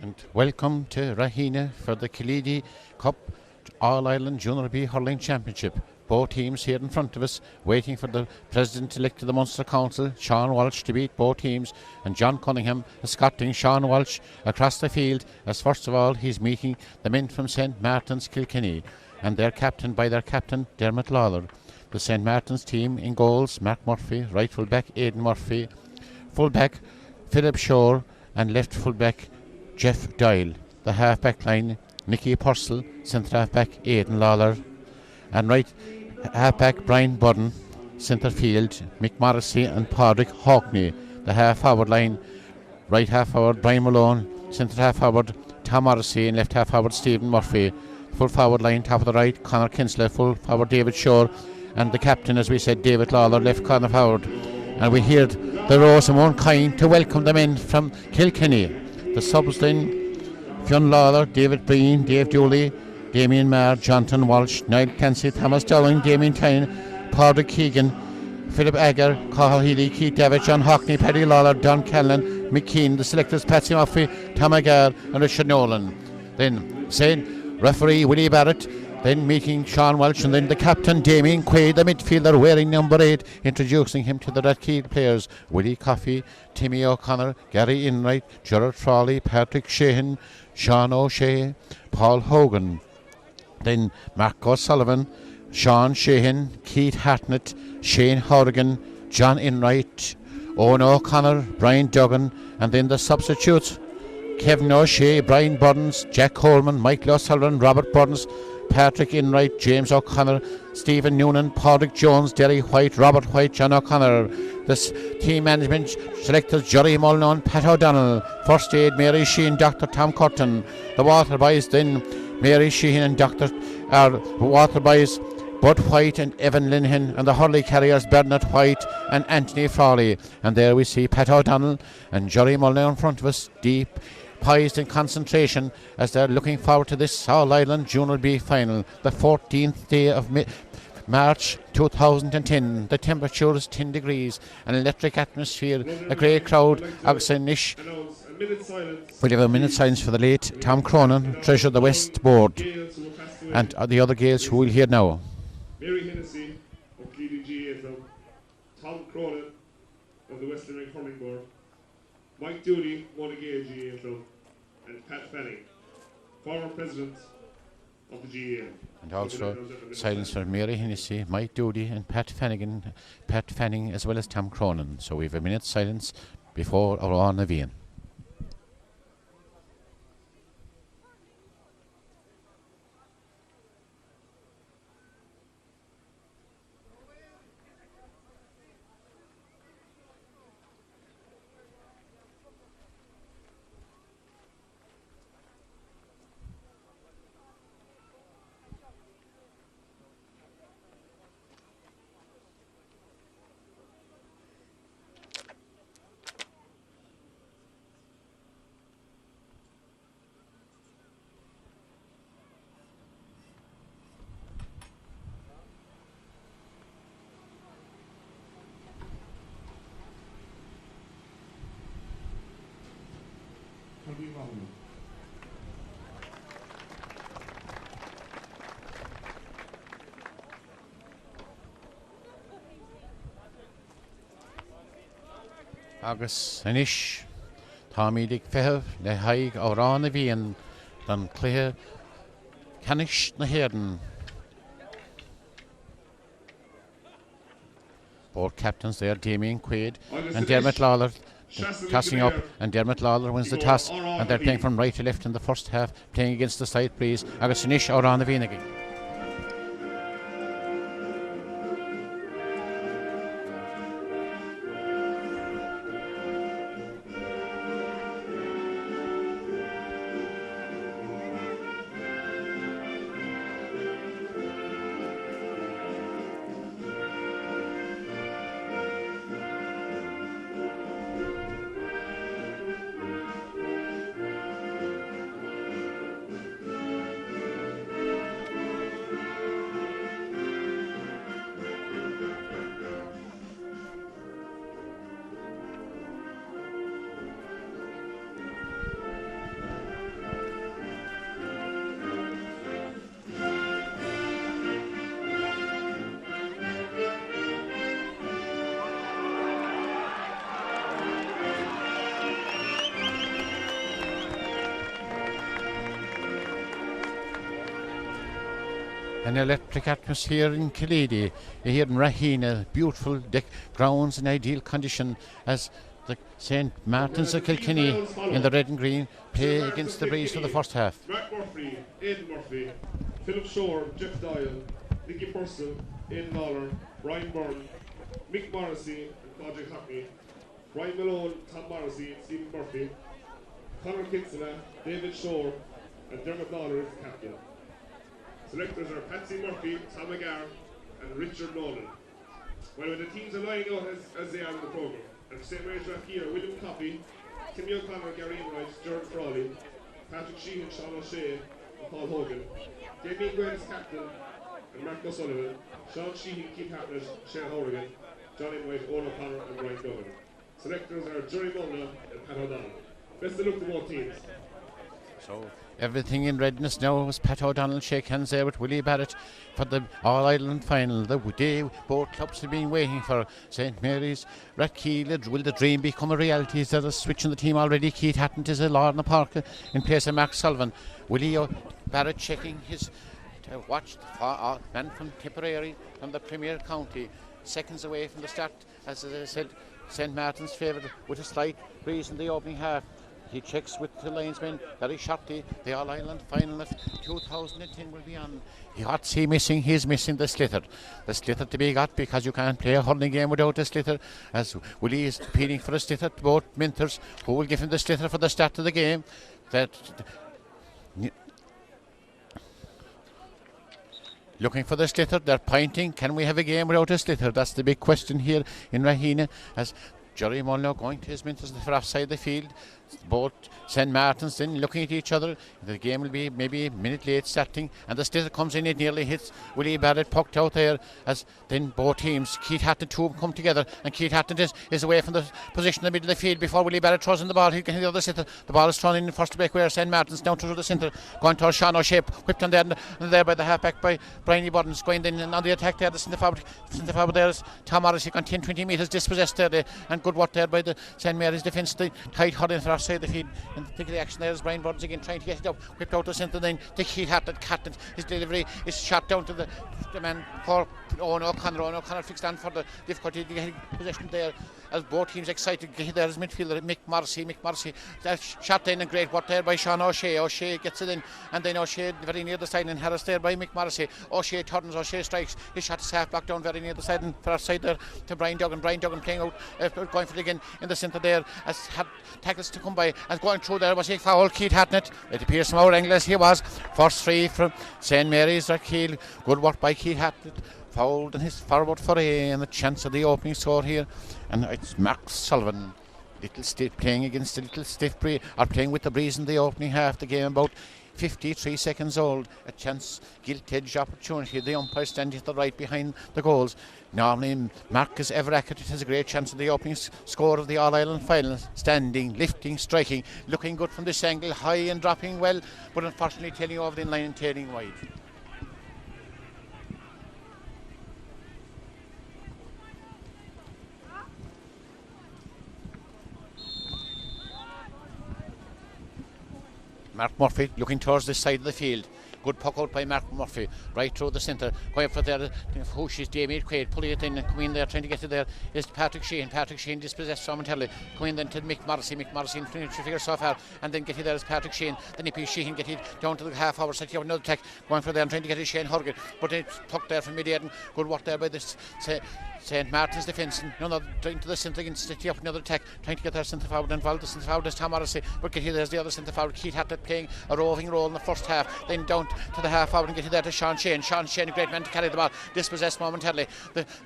and welcome to Rahina for the Khalidi Cup All-Ireland Junior B Hurling Championship. Both teams here in front of us waiting for the President-elect of the Munster Council, Sean Walsh, to beat both teams, and John Cunningham escorting Sean Walsh across the field as first of all he's meeting the men from St Martin's Kilkenny, and they're captained by their captain Dermot Lawler. The St Martin's team in goals: Mark Murphy, right full-back Aidan Murphy, full-back Philip Shore, and left full-back Jeff Doyle. The half-back line: Nicky Purcell, centre half-back Aidan Lawler, and right half-back Brian Budden, centre field Mick Morrissey and Padraig Hawkney. The half-forward line: right half-forward Brian Malone, centre half-forward Tom Morrissey, and left half-forward Stephen Murphy. Full forward line, top of the right, Conor Kinsler, full forward David Shore, and the captain, as we said, David Lawler, left corner forward. And we hear the Rosamond kind to welcome the men from Kilkenny. The subs then: Fionn Lawler, David Breen, Dave Dooley, Damien Marr, Jonathan Walsh, Niall Clancy, Thomas Dowling, Damien Tyne, Padraig Keegan, Philip Agger, Cathal Healy, Keith Davitt, John Hockney, Paddy Lawler, Don Callan, McKean. The selectors: Patsy Murphy, Tom Agar, and Richard Nolan. Then saying referee Willie Barrett, then meeting Sean Walsh, and then the captain Damien Quaid, the midfielder wearing number 8, introducing him to the Rathkeil players: Willie Coffey, Timmy O'Connor, Gary Enright, Gerard Frawley, Patrick Sheehan, Sean O'Shea, Paul Hogan. Then Mark O'Sullivan, Sean Sheehan, Keith Hartnett, Shane Horrigan, John Enright, Owen O'Connor, Brian Duggan, and then the substitutes: Kevin O'Shea, Brian Burns, Jack Coleman, Michael O'Sullivan, Robert Burns, Patrick Enright, James O'Connor, Stephen Noonan, Padraig Jones, Derry White, Robert White, John O'Connor. This team management selectors: Jerry Mullen, Pat O'Donnell. First aid: Mary Sheehan, Dr. Tom Curtin. The water boys then: Mary Sheehan and Dr. Water boys Bud White and Evan Linhan, and the hurley carriers: Bernard White and Anthony Frawley. And there we see Pat O'Donnell and Jerry Mullen in front of us, deep poised in concentration as they're looking forward to this All-Ireland Junior B final, the 14th day of March 2010. The temperature is 10 degrees, an electric atmosphere, a great crowd. Agsenish. We'll have a minute silence for the late Tom Cronin, treasurer of the West Board, and the other Gaels who we'll hear now. Mary Hennessy of Cleveland GAFL, Tom Cronin of the Western Ring Hurling Board, Mike Dooley, Monaghan GAFL, and Pat Fanning, former president of the GAL. And also silence for Mary Hennessy, Mike Dooley, and Pat Fanning, as well as Tom Cronin. So we have a minute's silence before our on Navian. Agus Anish, Tommy Dick Fehev, Le Haig Oran Avian, Dan Clare, Canish na Herden. Both captains there: Damien Quaid and Dermot Lawler tossing up, and Dermot Lawler wins the toss, and they're playing from right to left in the first half, playing against the side breeze. Agus Anish Oran Avian again. An electric atmosphere in Killeedy. Here in Rahina, beautiful grounds in ideal condition as the St. Martin's of Kilkenny in the red and green play against the Breeze for the first half. Mark Murphy, Aidan Murphy, Philip Shore, Jeff Doyle, Nicky Purcell, Aidan Lawler, Brian Byrne, Mick Morrissey and Padraig Hockney, Brian Malone, Tom Morrissey and Stephen Murphy, Conor Kinsella, David Shore and Dermot Lawler is the captain. Selectors are Patsy Murphy, Tom McGarr and Richard Nolan. Well, when the teams are lining out as they are in the programme, and for St. Mary's Rathkeela, William Coffey, Timmy O'Connor, Gary Enright, Jordan Frawley, Patrick Sheehan, Sean O'Shea and Paul Hogan, Damien Gwen is captain and Mark O'Sullivan, Sean Sheehan, Keith Hartnett, Shane Horrigan, John Enright, Owen O'Connor and Brian Duggan. Selectors are Jerry Mulna and Pat O'Donnell. Best of luck to both teams. So everything in readiness now as Pat O'Donnell shake hands there with Willie Barrett for the All-Ireland final. The day both clubs have been waiting for. St. Mary's, Rathkeela, will the dream become a reality? Is there a switch in the team already? Keith Hatton is a Lord in the park in place of Mark Sullivan. Willie Barrett checking his watch, man from Tipperary, from the Premier County, seconds away from the start, as I said, St. Martin's favoured with a slight breeze in the opening half. He checks with the linesman very shortly. The All-Ireland final of 2010 will be on. What's he missing? He's missing the sliotar. The sliotar to be got, because you can't play a hurling game without a sliotar. As Willie is competing for a sliotar, both Minters, who will give him the sliotar for the start of the game. Looking for the sliotar, they're pointing. Can we have a game without a sliotar? That's the big question here in Rahina, as Jerry Mulno going to his Minters for offside the field. Both St. Martin's then looking at each other. The game will be maybe a minute late starting, and the sliotar comes in, it nearly hits Willie Barrett, pucked out there, as then both teams, Keith Hatton, two of them come together, and Keith Hatton is away from the position in the middle of the field before Willie Barrett throws in the ball. He can hit the other sliotar. The ball is thrown in first break where St. Martin's down to the centre, going towards Sean O'Shea, whipped on there, and there by the halfback by Brian Buttons, going in on the attack there. The centre forward there is Tom Morrissey, gone 10-20 metres dispossessed there, and good work there by the St. Mary's defence. The tight hurling for outside the field, and the action there is Brian Buttons again trying to get it up, whipped out the centre, then the Keith Hatton, his delivery is shot down to the man for Owen O'Connor. Owen O'Connor fixed on for the difficulty of getting possession there, as both teams excited. There is midfielder Mick Morrissey, that shot in, and great work there by Sean O'Shea. O'Shea gets it in, and then O'Shea very near the side, and Harris there by Mick Morrissey. O'Shea turns, O'Shea strikes, his shot is half blocked down very near the side, and for outside there to Brian Duggan playing out, going for it again in the centre there, as had tackles to come by, and going through there was a foul. Keith Hatton, it appears from our angle as he was. First free from St. Mary's Rathkeela. Good work by Keith Hatton. Fouled in his forward foray, and the chance of the opening score here. And it's Mark Sullivan, playing against a little stiff breeze, or playing with the breeze in the opening half. The game about 53 seconds old. A chance, gilt-edged opportunity. The umpire standing to the right behind the goals. Normally Mark is ever accurate. It has a great chance of the opening score of the All-Ireland final. Standing, lifting, striking, looking good from this angle, high and dropping well, but unfortunately tailing over the line and tailing wide. Mark Murphy looking towards this side of the field. Good puck out by Mark Murphy, right through the centre. Going for there, who she's Damien Quaid, pulling it in and coming in there, trying to get it there is Patrick Sheehan. Patrick Sheehan dispossessed momentarily. Coming in then to Mick Morrissey in figure so far, and then get it there is Patrick Sheehan. Then Nippy Sheehan get it down to the half hour, setting up another attack, going for there and trying to get it Shane Horgan. But it's pucked there from mid-air, and good work there by this St. Martin's defence, and trying to the centre again, setting up another attack, trying to get their centre forward involved. The centre forward is Tom Morrissey, but get here there's the other centre forward, Keith Hatton, playing a roving role in the first half, then down to the half hour and get it there to Sean Shane, a great man to carry the ball, dispossessed momentarily.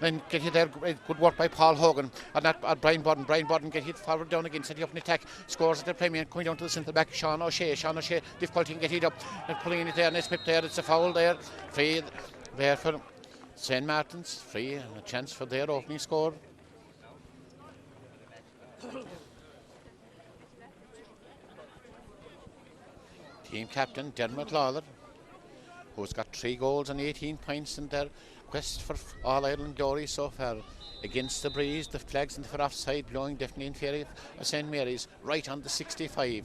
Then get it there, good work by Paul Hogan, and that Brian Budden get hit forward down again, setting up an attack, scores at the premier, coming down to the centre back, Sean O'Shea, difficulty in getting it up, and pulling it there, and it's whipped there, it's a foul there, free there for St. Martin's, free, and a chance for their opening score. Team captain Dermot Lawler, who's got 3 goals and 18 points in their quest for All-Ireland glory so far. Against the breeze, the flags in for offside blowing definitely in favour of St. Mary's, right on the 65.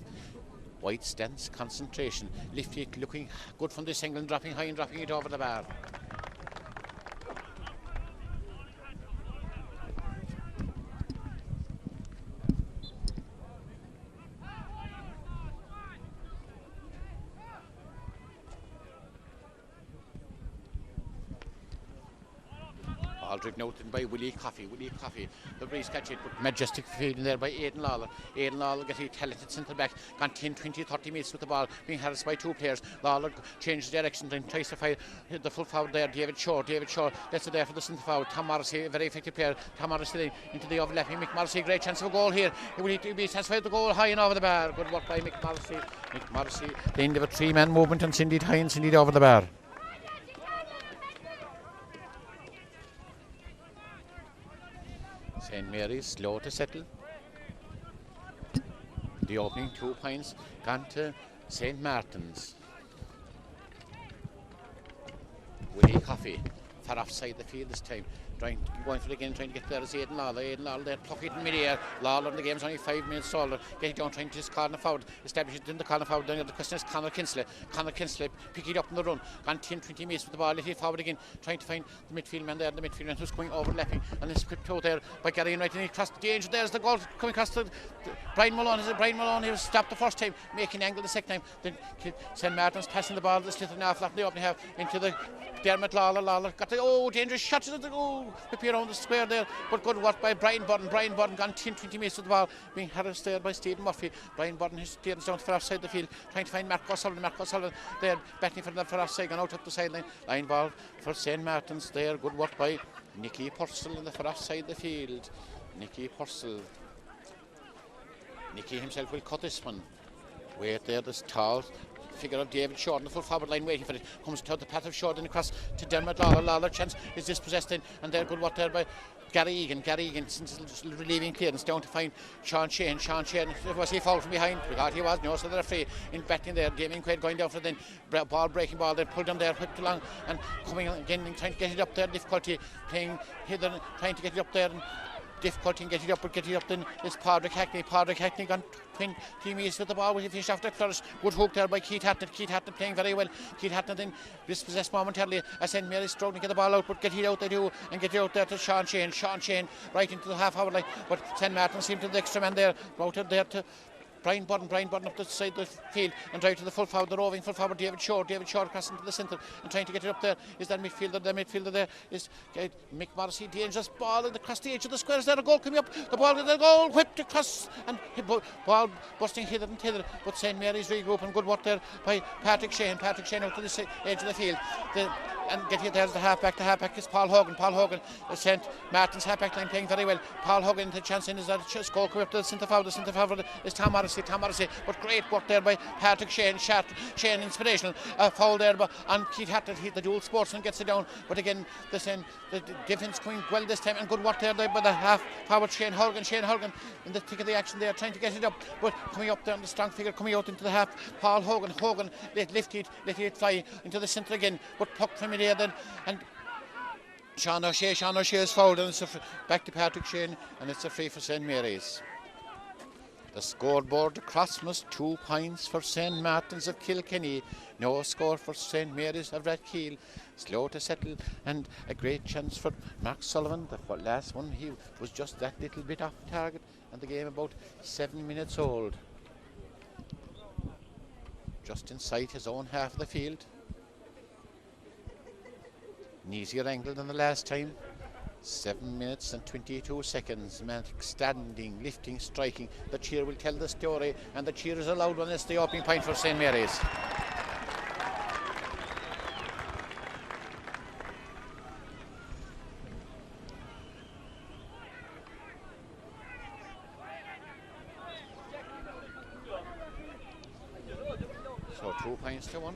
White stance, concentration. Lift it, looking good from this angle and dropping high and dropping it over the bar. Ball driven out by Willie Coffey. The breeze catch it, but majestic fielding there by Aidan Lawler. Aidan Lawler getting talented centre back. Gone 10, 20, 30 metres with the ball, being harassed by two players. Lawler changes direction and tries to find the full forward there, David Shaw. That's it there for the centre forward. Tom Morrissey, a very effective player. Tom Morrissey into the overlapping Mick Morrissey. Great chance of a goal here. He will be satisfied with the goal high and over the bar. Good work by Mick Morrissey. The end of a three-man movement and Cindy high and Cindy over the bar. St. Mary's slow to settle. The opening 2 points gone to St. Martin's. Willie Coffey far offside the field this time. Going for it again, trying to get there is Aidan Lawler there, pluck it in mid-air. Lawler in the game's only 5 minutes older. Getting down, trying to just corner forward, establish it in the corner forward. Then the question is Conor Kinsley pick it up in the run. Gone 10-20 metres with the ball, let it forward again, trying to find the midfield man there, the midfield man who's going overlapping. And then slipped out there by Gary Enright, and he crossed the danger. There's the goal coming across the Brian Malone. He was stopped the first time, making angle the second time. Then St. Martin's passing the ball, the slither and half in the opening half into the Dermot Lawler got the dangerous shot to the goal, appear around the square there, but good work by Brian Budden gone 10-20 metres with the ball, being harassed there by Stephen Murphy. Brian Budden has steered down for offside the field, trying to find Mark O'Sullivan there, batting for offside, gone out up the sideline. Line ball for St. Martin's there, good work by Nicky Purcell in the for offside the field. Nicky Purcell. Nicky himself will cut this one. Wait there, this tall figure of David Shaw on the full forward line waiting for it. Comes to the path of Shaw, then across to Dermot Lawler. Chance is dispossessed in, and there good work there by Gary Egan since relieving clearance down to find Sean Shane. Was he fouled from behind? Because he was, no, so they're free in batting there. Damien Quaid going down for then breaking ball, then pulled him there, whipped along and coming again and trying to get it up there. Difficulty playing hither, trying to get it up there. Difficulty in getting it up, but getting it up then is Padraig Hackney gone 20 metres with the ball. He finished off that flourish. Good hook there by Keith Hatton playing very well. Keith Hatton then dispossessed momentarily as St. Mary's struggling to get the ball out, but get it out they do, and get it out there to Sean Shane right into the half hour line, but St. Martin seemed to the extra man there, out there to Brian Budden up the side of the field and drive to the full forward, the roving full forward David Shaw crossing to the centre and trying to get it up there. Is that midfielder there is Mick Morrissey, dangerous ball across the edge of the square. Is there a goal coming up? The goal whipped across and ball busting hither and thither, but St. Mary's regrouping. Good work there by Patrick Shane out to the edge of the field. And get it there's the halfback. The halfback is Paul Hogan. St. Martin's halfback line playing very well. Paul Hogan, the chance in is that a goal coming up to the centre forward. The centre forward is Tom Morrissey, but great work there by Patrick Shane. Shane inspirational. Foul there on Keith Hatton. The dual sportsman gets it down, but again the defence coming well this time, and good work there by the half forward Shane Horgan in the thick of the action there, trying to get it up, but coming up there on the strong figure, coming out into the half. Paul Hogan let it fly into the centre again, but puck from there then, and Sean O'Shea is fouled, and it's back to Patrick Shane, and it's a free for St. Mary's. The scoreboard across must 2 points for St. Martin's of Kilkenny. No score for St. Mary's of Rathkeale. Slow to settle, and a great chance for Mark Sullivan. The last one, he was just that little bit off target, and the game about 7 minutes old. Just inside his own half of the field. An easier angle than the last time. 7 minutes and 22 seconds. Man standing, lifting, striking. The cheer will tell the story, and the cheer is a loud one. It's the opening point for St. Mary's. So 2 points to 1.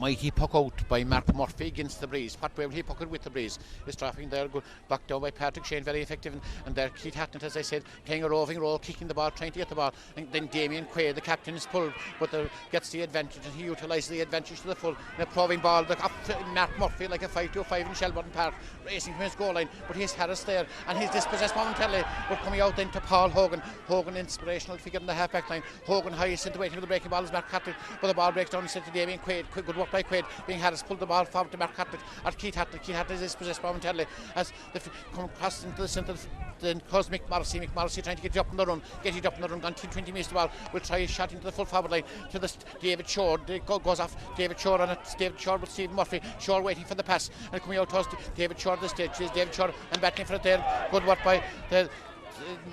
mighty puck out by Mark Murphy against the breeze. What way will he puck it with the breeze? Is trafficking there, good back down by Patrick Shane, very effective. And there Keith Hatton, as I said, playing a roving role, kicking the ball, trying to get the ball. And then Damien Quaid, the captain, is pulled, but gets the advantage, and he utilises the advantage to the full. In a probing ball, up to Mark Murphy like a 5-2-5 in Shelburne Park, racing from his goal line, but he's Harris there, and he's dispossessed momentarily, but coming out then to Paul Hogan. Hogan, inspirational figure in the half-back line. Hogan high, sent away to the breaking ball is Mark Catlett, but the ball breaks down and sent to Damien Quaid. Good work by Quaid, being Harris pulled the ball forward to Mark Catlett at Keith Hatton. Keith Hatton is dispossessed momentarily as they come across into the centre. Then calls Mick Morrissey trying to get it up on the run, gone 20 metres the ball, will try a shot into the full forward line to the David Shore. Goes off David Shore, and it's David Shore with Stephen Murphy. Shore waiting for the pass, and coming out towards David Shore at the stage is David Shore, and batting for it there. Good work by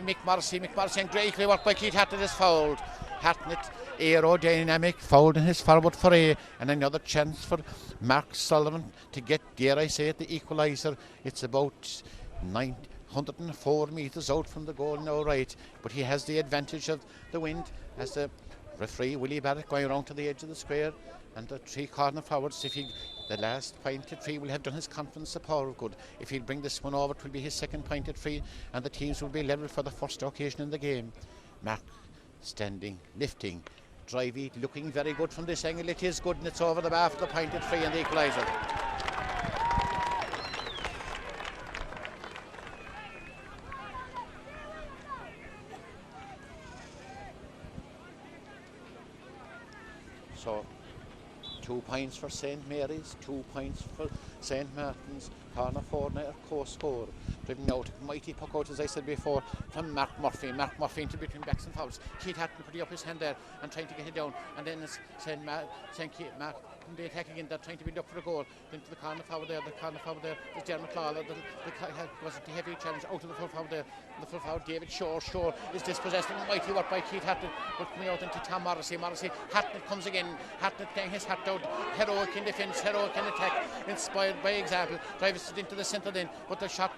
Mick Morrissey, and greatly work by Keith Hatton is fouled. Hatton, aerodynamic, fouled in his forward foray, and another chance for Mark Sullivan to get, dare I say it, the equaliser. It's about 104 metres out from the goal now, right, but he has the advantage of the wind as the referee Willie Barrett going around to the edge of the square, and the three corner forwards, if he, the last pointed free, will have done his conference a power of good. If he'll bring this one over, it will be his second pointed free, and the teams will be level for the first occasion in the game. Mark standing, lifting, driving, looking very good from this angle. It is good, and it's over the bar for the pointed free and the equaliser. So 2 points for St. Mary's, 2 points for St. Martin's. Corner forward co-score. Driven out, mighty puck out, as I said before, from Mark Murphy. Mark Murphy into between backs and forwards. Keith Hatton putting up his hand there and trying to get it down. And then it's St. Mark in the attack again, they're trying to build up for a goal. Then to the corner forward there, is Dermot Lawler. Was it the heavy challenge out of the full forward there. The full forward, David Shore. Shore is dispossessed, and mighty work by Keith Hatton. But coming out into Tom Morrissey. Hatton comes again. Hatton playing his hat out. Heroic in defence, heroic in attack. Inspired by example. Drives it into the centre then, but the shot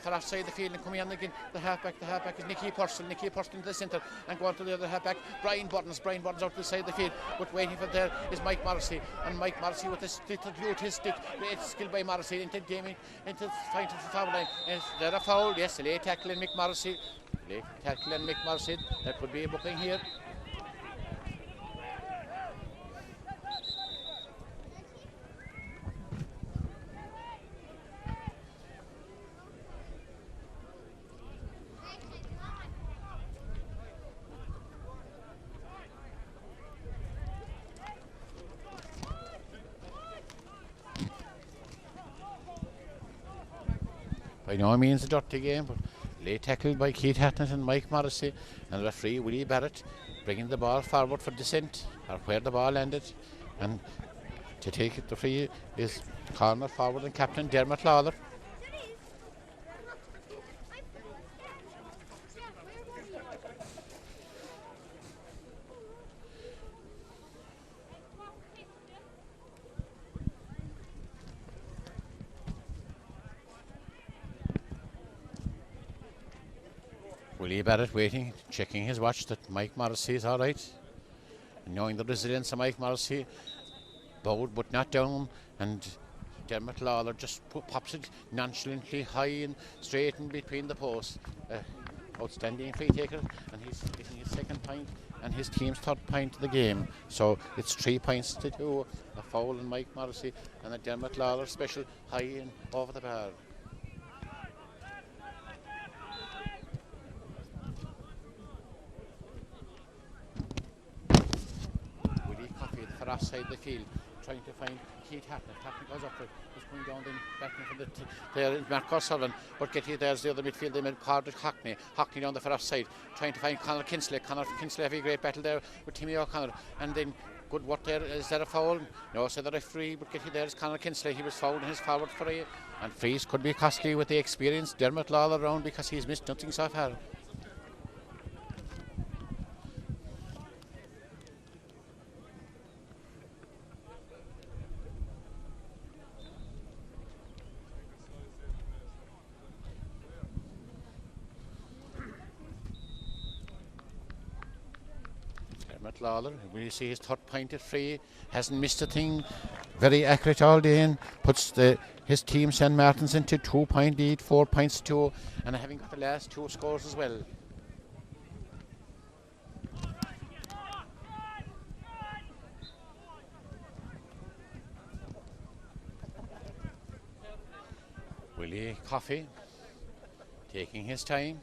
for outside the field, and coming on again, the halfback is Nicky Purcell into the centre, and going to the other halfback, Brian Burns out to the side of the field, but waiting for there is Mike Morrissey, and Mike Morrissey with his stick, great skill by Morrissey into Damien, into fighting the forward line. Is there a foul? Yes, a late tackle in Mick Morrissey. That could be a booking here. By no means a dirty game, but late tackle by Keith Hatton and Mike Morrissey, and referee Willie Barrett bringing the ball forward for descent, or where the ball landed, and to take it the free is corner forward and captain Dermot Lawler. Willie Barrett waiting, checking his watch that Mike Morrissey is all right. And knowing the resilience of Mike Morrissey, bowed but not down, and Dermot Lawler just pops it nonchalantly high and straight in between the posts. Outstanding free taker, and he's getting his second point and his team's third point of the game. So it's 3 points to 2, a foul on Mike Morrissey and a Dermot Lawler special high and over the bar. Outside the field, trying to find Keith Hatton. Hatton goes up it. He's coming down then backing for the there is Mark O'Sullivan, but there's the other midfield, they made Padraig Hockney down the far side, trying to find Conor Kinsley having a great battle there with Timmy O'Connor, and then good work there. Is there a foul? No, said the referee, but there is Conor Kinsley. He was fouled in his forward foray, and frees could be costly with the experienced Dermot Lawler around, because he's missed nothing so far. Dermot Lawler, we see his third point at free, hasn't missed a thing, very accurate all day, and puts his team St Martin's into 2-point lead, 4 points to 2, and having got the last 2 scores as well. Willie Coffey taking his time.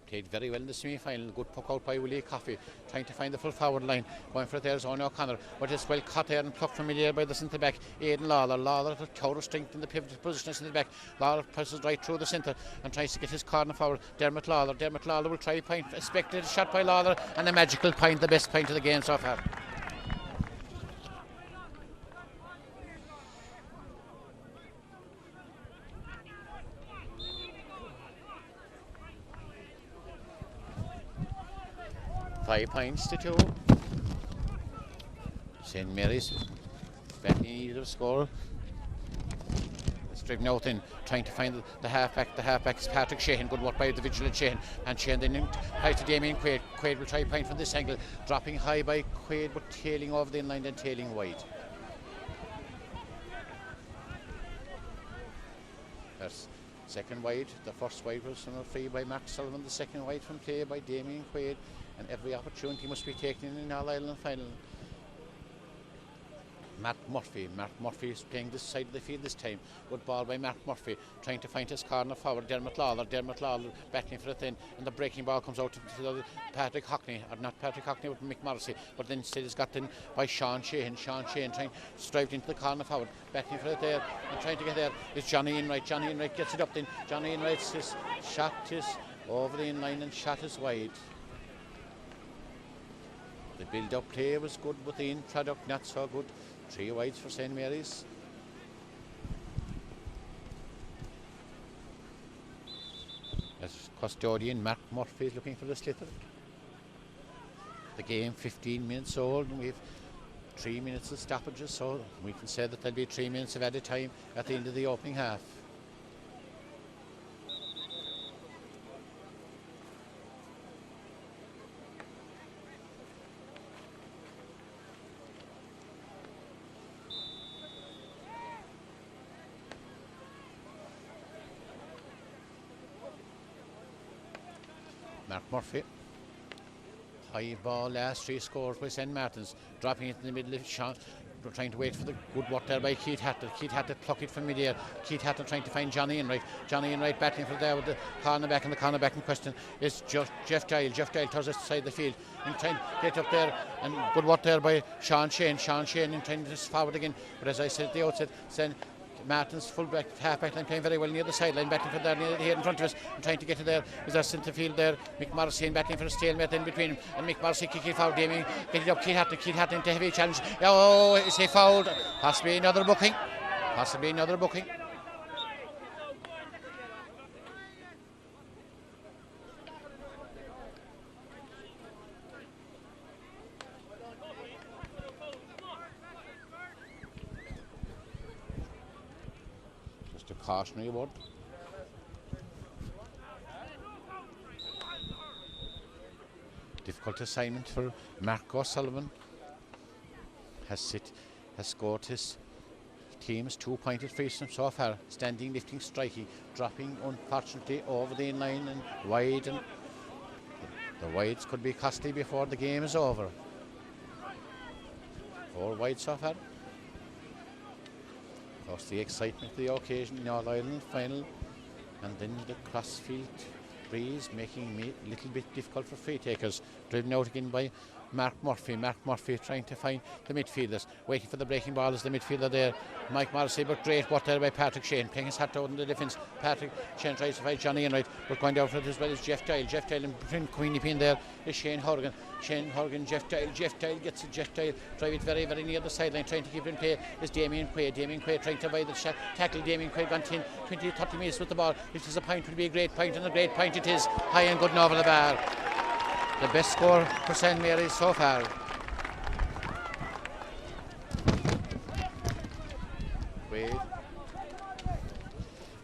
Played very well in the semi-final. Good puck out by Willie Coffey, trying to find the full forward line. Going for it there is Owen O'Connor, but it's well cut there and plucked from midair by the centre back, Aidan Lawler. Lawler, the tower of strength in the pivotal position in the back. Lawler presses right through the centre and tries to get his corner forward. Dermot Lawler will try a point. Expected shot by Lawler, and a magical point, the best point of the game so far. Five points to 2. St Mary's back in need of score. It's driven out in, trying to find the halfback. The halfback is Patrick Sheehan. Good work by the vigilant Sheehan. And Sheehan then tries to Damien Quaid. Quaid will try a point from this angle. Dropping high by Quaid, but tailing over the inline and tailing wide. That's second wide. The first wide was from a free by Mark Sullivan. The second wide from play by Damien Quaid. And every opportunity must be taken in All Ireland final. Mark Murphy is playing this side of the field this time. Good ball by Mark Murphy, trying to find his corner forward. Dermot Lawler battling for it in, and the breaking ball comes out to Patrick Hockney, or not Patrick Hockney, but Mick Morrissey, but then instead is got in by Sean Sheehan trying to strive into the corner forward, battling for it there, and trying to get there is Johnny Enright. Johnny Enright gets it up then. Johnny Enright's shot is over the inline and shot is wide. The build-up play was good, but the end product not so good. 3 wides for St Mary's. As custodian, Mark Murphy is looking for the sliotar. The game 15 minutes old, and we've 3 minutes of stoppages, so we can say that there'll be 3 minutes of added time at the end of the opening half. Mark Murphy. High ball, last 3 scores by St Martin's. Dropping it in the middle of Sean. Trying to wait for the good work there by Keith Hatton. Keith Hatton pluck it from midair. Keith Hatton trying to find Johnny Enright. Johnny Enright battling for there with the cornerback, and the cornerback in question is Jeff Dial. Jeff Dial towards the side of the field and trying to get up there, and good work there by Sean Shane and trying to forward again. But as I said at the outset, St Martin's fullback, halfback line playing very well near the sideline, battling for there here in front of us and trying to get to there. Is our centre field there, Mick Morrissey battling for a stalemate in between him, and Mick Morrissey kicking forward, Damien getting up. Keith Hatton into heavy challenge. Oh, is he fouled? Possibly another booking. Just a cautionary word. Difficult assignment for Mark O'Sullivan. Has scored his team's 2-pointed free so far. Standing, lifting, striking, dropping unfortunately over the inline and wide, and the wides could be costly before the game is over. 4 wide so far. Of course, the excitement of the occasion in All Ireland final, and then the crossfield breeze making it a little bit difficult for free takers. Driven out again by Mark Murphy trying to find the midfielders, waiting for the breaking ball as the midfielder there, Mike Morrissey, but great work there by Patrick Shane, playing his hat out in the defence. Patrick Shane tries to find Johnny Enright, but going down for it as well as Jeff Dial in between Queenie Pin there is Shane Horgan, Jeff Dial gets it, Jeff Dial drive it very, very near the sideline, trying to keep it in play is Damien Quaid trying to avoid the shot, tackle. Damien Quaid gone 10, 20, 30 minutes with the ball. If there's a point, will be a great point, and a great point it is, high and good and over the bar. The best score for St Mary's so far. Quaid,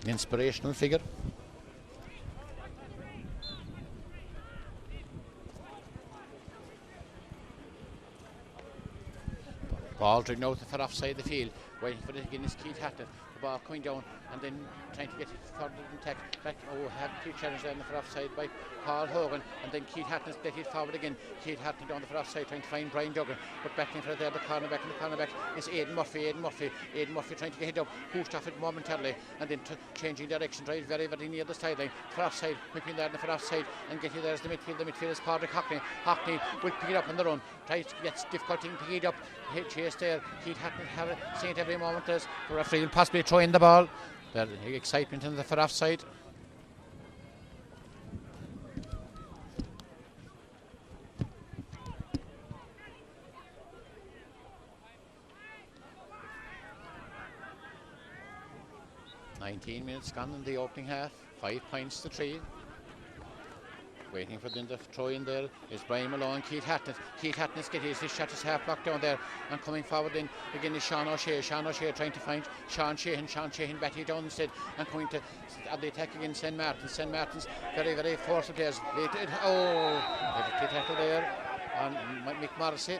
an inspirational figure. Ball driven out for offside the field, waiting for it again is Keith Hatton. The ball coming down and then trying to get it further than tech. Back, have two challenges down for offside by Paul Hogan, and then Keith Hatton's let it forward again. Keith Hatton down the for offside trying to find Brian Duggan, but back in for there, the cornerback, and the cornerback is Aidan Murphy. Aidan Murphy trying to get it up, hooked off it momentarily, and then changing direction, right very, very near the sideline. For offside, whipping there for offside, and getting there is the midfield. The midfield is Padraig Hockney. Hockney will pick it up on the run, tries to get difficulty in picking it up. Chase there, Keith Hatton have seen it every moment as the referee will possibly throw in the ball. There's excitement in the for offside. "19 minutes gone in the opening half, 5 points to 3. Waiting for them to throw in there is Brian Malone. Keith Hatton. Keith Hatton's getting his shot is half blocked down there, and coming forward in again is Sean O'Shea. Sean O'Shea trying to find Sean Sheehan. Sean Sheehan batting down instead and coming to at the attack against St. Martin's. St. Martin's very, very forceful players. They tackle there on Mick Morrissey.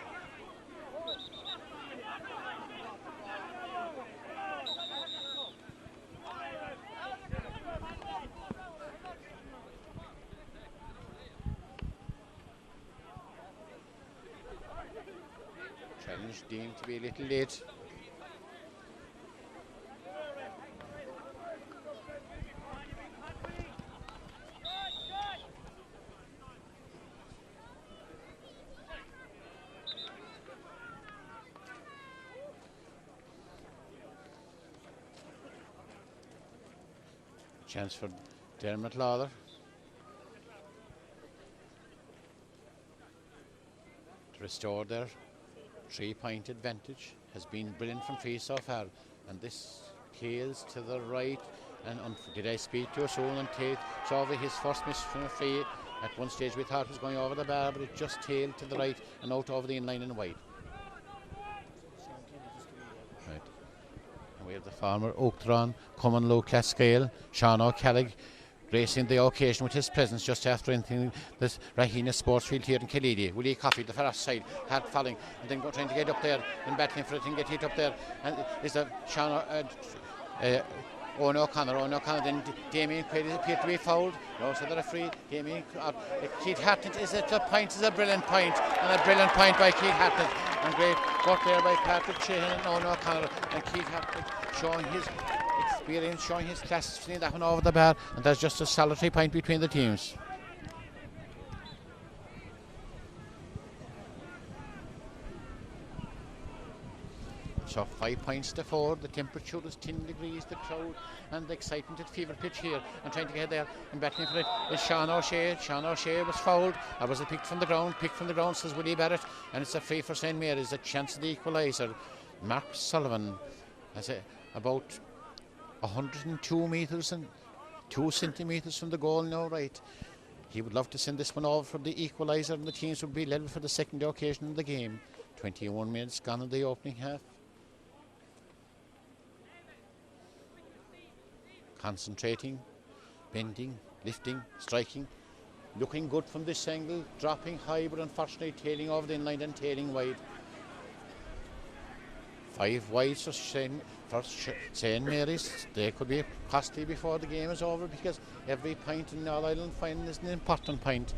Challenge deemed to be a little late. Chance for Dermot Lawler. To restore their 3-point advantage. Has been brilliant from free so far, and this tails to the right, and did I speak too soon? And it's over his first miss from a free. At one stage we thought it was going over the bar, but it just tailed to the right and out over the inline and wide. Right. And we have the former Oakdron Common Low Class Scale, Sean O'Callagh, gracing the occasion with his presence just after entering this Rahina sports field here in Killeedy. Willie Coffey, the far side, hard falling, and then trying to get up there and battling for it and get it up there. And is the Sean Owen O'Connor, then Damien Quaid appeared to be fouled. No, so the referee, Damien Keith Hatton is a point, is a brilliant point, and a brilliant point by Keith Hatton. And great work there by Patrick Sheehan and Owen O'Connor, and Keith Hatton showing his experience, showing his class, seeing that one over the bar, and there's just a solitary point between the teams. So 5 points to 4. The temperature is 10 degrees. The crowd and the excitement at fever pitch here, and trying to get there and battling for it is Sean O'Shea. Sean O'Shea was fouled. That was a pick from the ground, says Willie Barrett, and it's a free for St. Mary's. A chance of the equaliser. Mark Sullivan has about 102 metres and 2 centimetres from the goal now, right. He would love to send this one over for the equaliser, and the teams would be level for the second occasion of the game. 21 minutes gone in the opening half. Concentrating, bending, lifting, striking, looking good from this angle, dropping high, but unfortunately tailing over the inline and tailing wide. 5 wide for St. Mary's. They could be costly before the game is over, because every point in All Ireland final is an important point.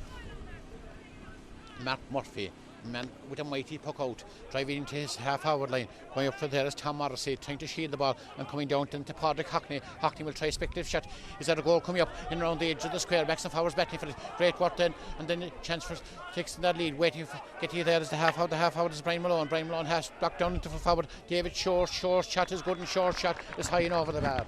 Mark Murphy, man with a mighty puck out, driving into his half-forward line. Going up for there is Tom Morrissey, trying to shield the ball and coming down to Padraig Hockney. Hockney will try a speculative shot. Is there a goal coming up in around the edge of the square? Backs and forwards battling for it. Great work then, and then a chance for fixing that lead. Waiting for getting there is the half-forward. The half-forward is Brian Malone. Brian Malone has blocked down into the forward. David Shore's shot is good, and Shore's shot is high and over the bar.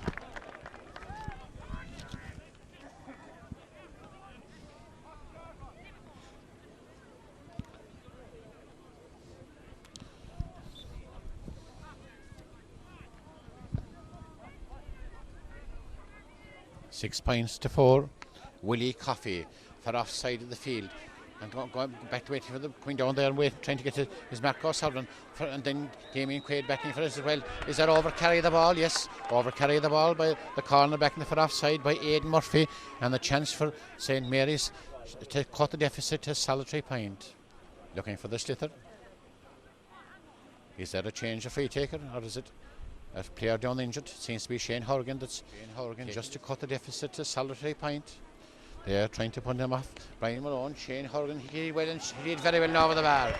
Six points to 4. Willie Coffey for offside of the field, and going back to waiting for the coming down there and trying to get to his Mark O'Sullivan, and then Damien Quaid batting for it as well. Is that over carry the ball? Yes, over carry the ball by the corner back in the for offside by Aidan Murphy, and the chance for St. Mary's to cut the deficit to a solitary point. Looking for the slither. Is that a change of free taker, or is it a player down injured? It seems to be Shane Horgan. That's Shane Horgan just to cut the deficit to solitary point. They're trying to put him off. Brian Malone, Shane Horgan, he did very well over the bar.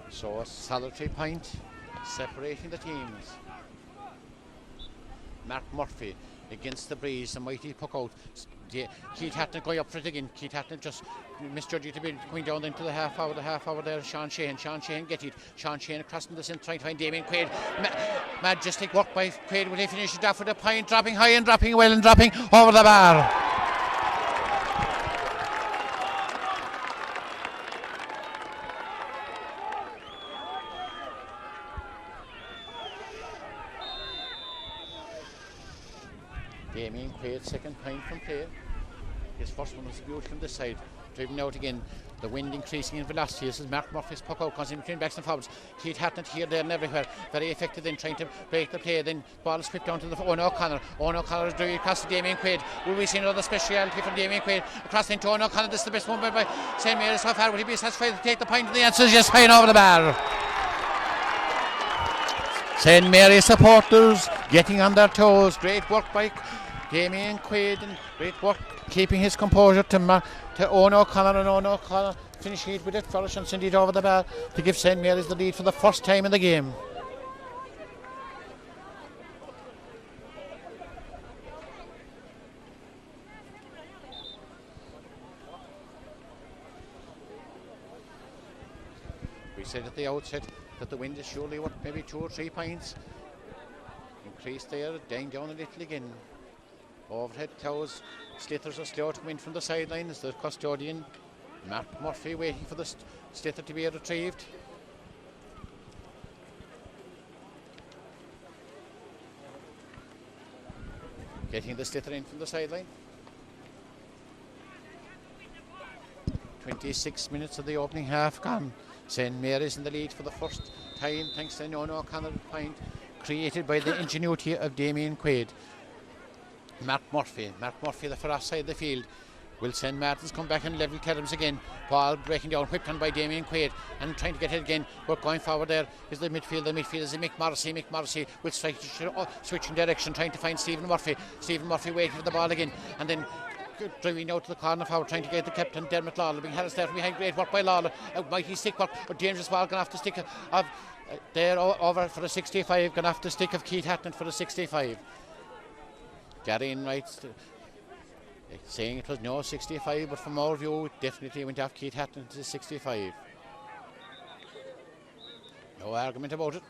So a solitary point separating the teams. Mark Murphy against the breeze, a mighty puck out. Keith Hatton going up for it again. Keith Hatton just misjudging to be going down into the half hour there. Sean Sheehan get it. Sean Sheehan crossing the centre, trying to find Damien Quaid. Majestic work by Quaid. Will he finish it off with a point, dropping high and dropping well and dropping over the bar. Damien Quaid, second point from play. His first one was beautiful from this side. Driven out again. The wind increasing in velocity. This is Mark Murphy's puck out, comes in between backs and forwards. Keith Hatton here, there and everywhere. Very effective in trying to break the play. Then ball is whipped down to the Owen O'Connor. Owen O'Connor is doing across to Damien Quaid. Will we see another speciality from Damien Quaid? Across into Owen O'Connor. This is the best one by St. Mary's. How far will he be satisfied to take the point? The answer is yes, high and over the bar. St. Mary's supporters getting on their toes. Great work by Damien Quaid, and great work keeping his composure to Owen O'Connor, and Owen O'Connor finishing it with it flourish and send it over the bar to give St. Mary's the lead for the first time in the game. We said at the outset that the wind is surely worth maybe 2 or 3 points. Increased there, dying down a little again. Overhead clouds, Slithers are slow to come in from the sidelines. The custodian, Mark Murphy, waiting for the Slither to be retrieved. Getting the Slither in from the sideline. 26 minutes of the opening half gone. St. Mary's in the lead for the first time, thanks to an Owen O'Connor point created by the ingenuity of Damien Quaid. Mark Murphy, the far side of the field. Will St. Martin's come back and level Kerrims again. Ball breaking down, whipped on by Damien Quaid and trying to get it again. But going forward there is the midfield. The midfield is Mick Morrissey. Mick Morrissey will switching direction, trying to find Stephen Murphy. Stephen Murphy waiting for the ball again. And then driving out to the corner forward, trying to get the captain Dermot Lawler. Being harassed there from behind. Great work by Lawler. Mighty stick work. A dangerous ball going off the stick of there over for a 65. Going off the stick of Keith Hatton for a 65. Gary Enright saying it was no 65, but from our view it definitely went off Keith Hatton to 65. No argument about it.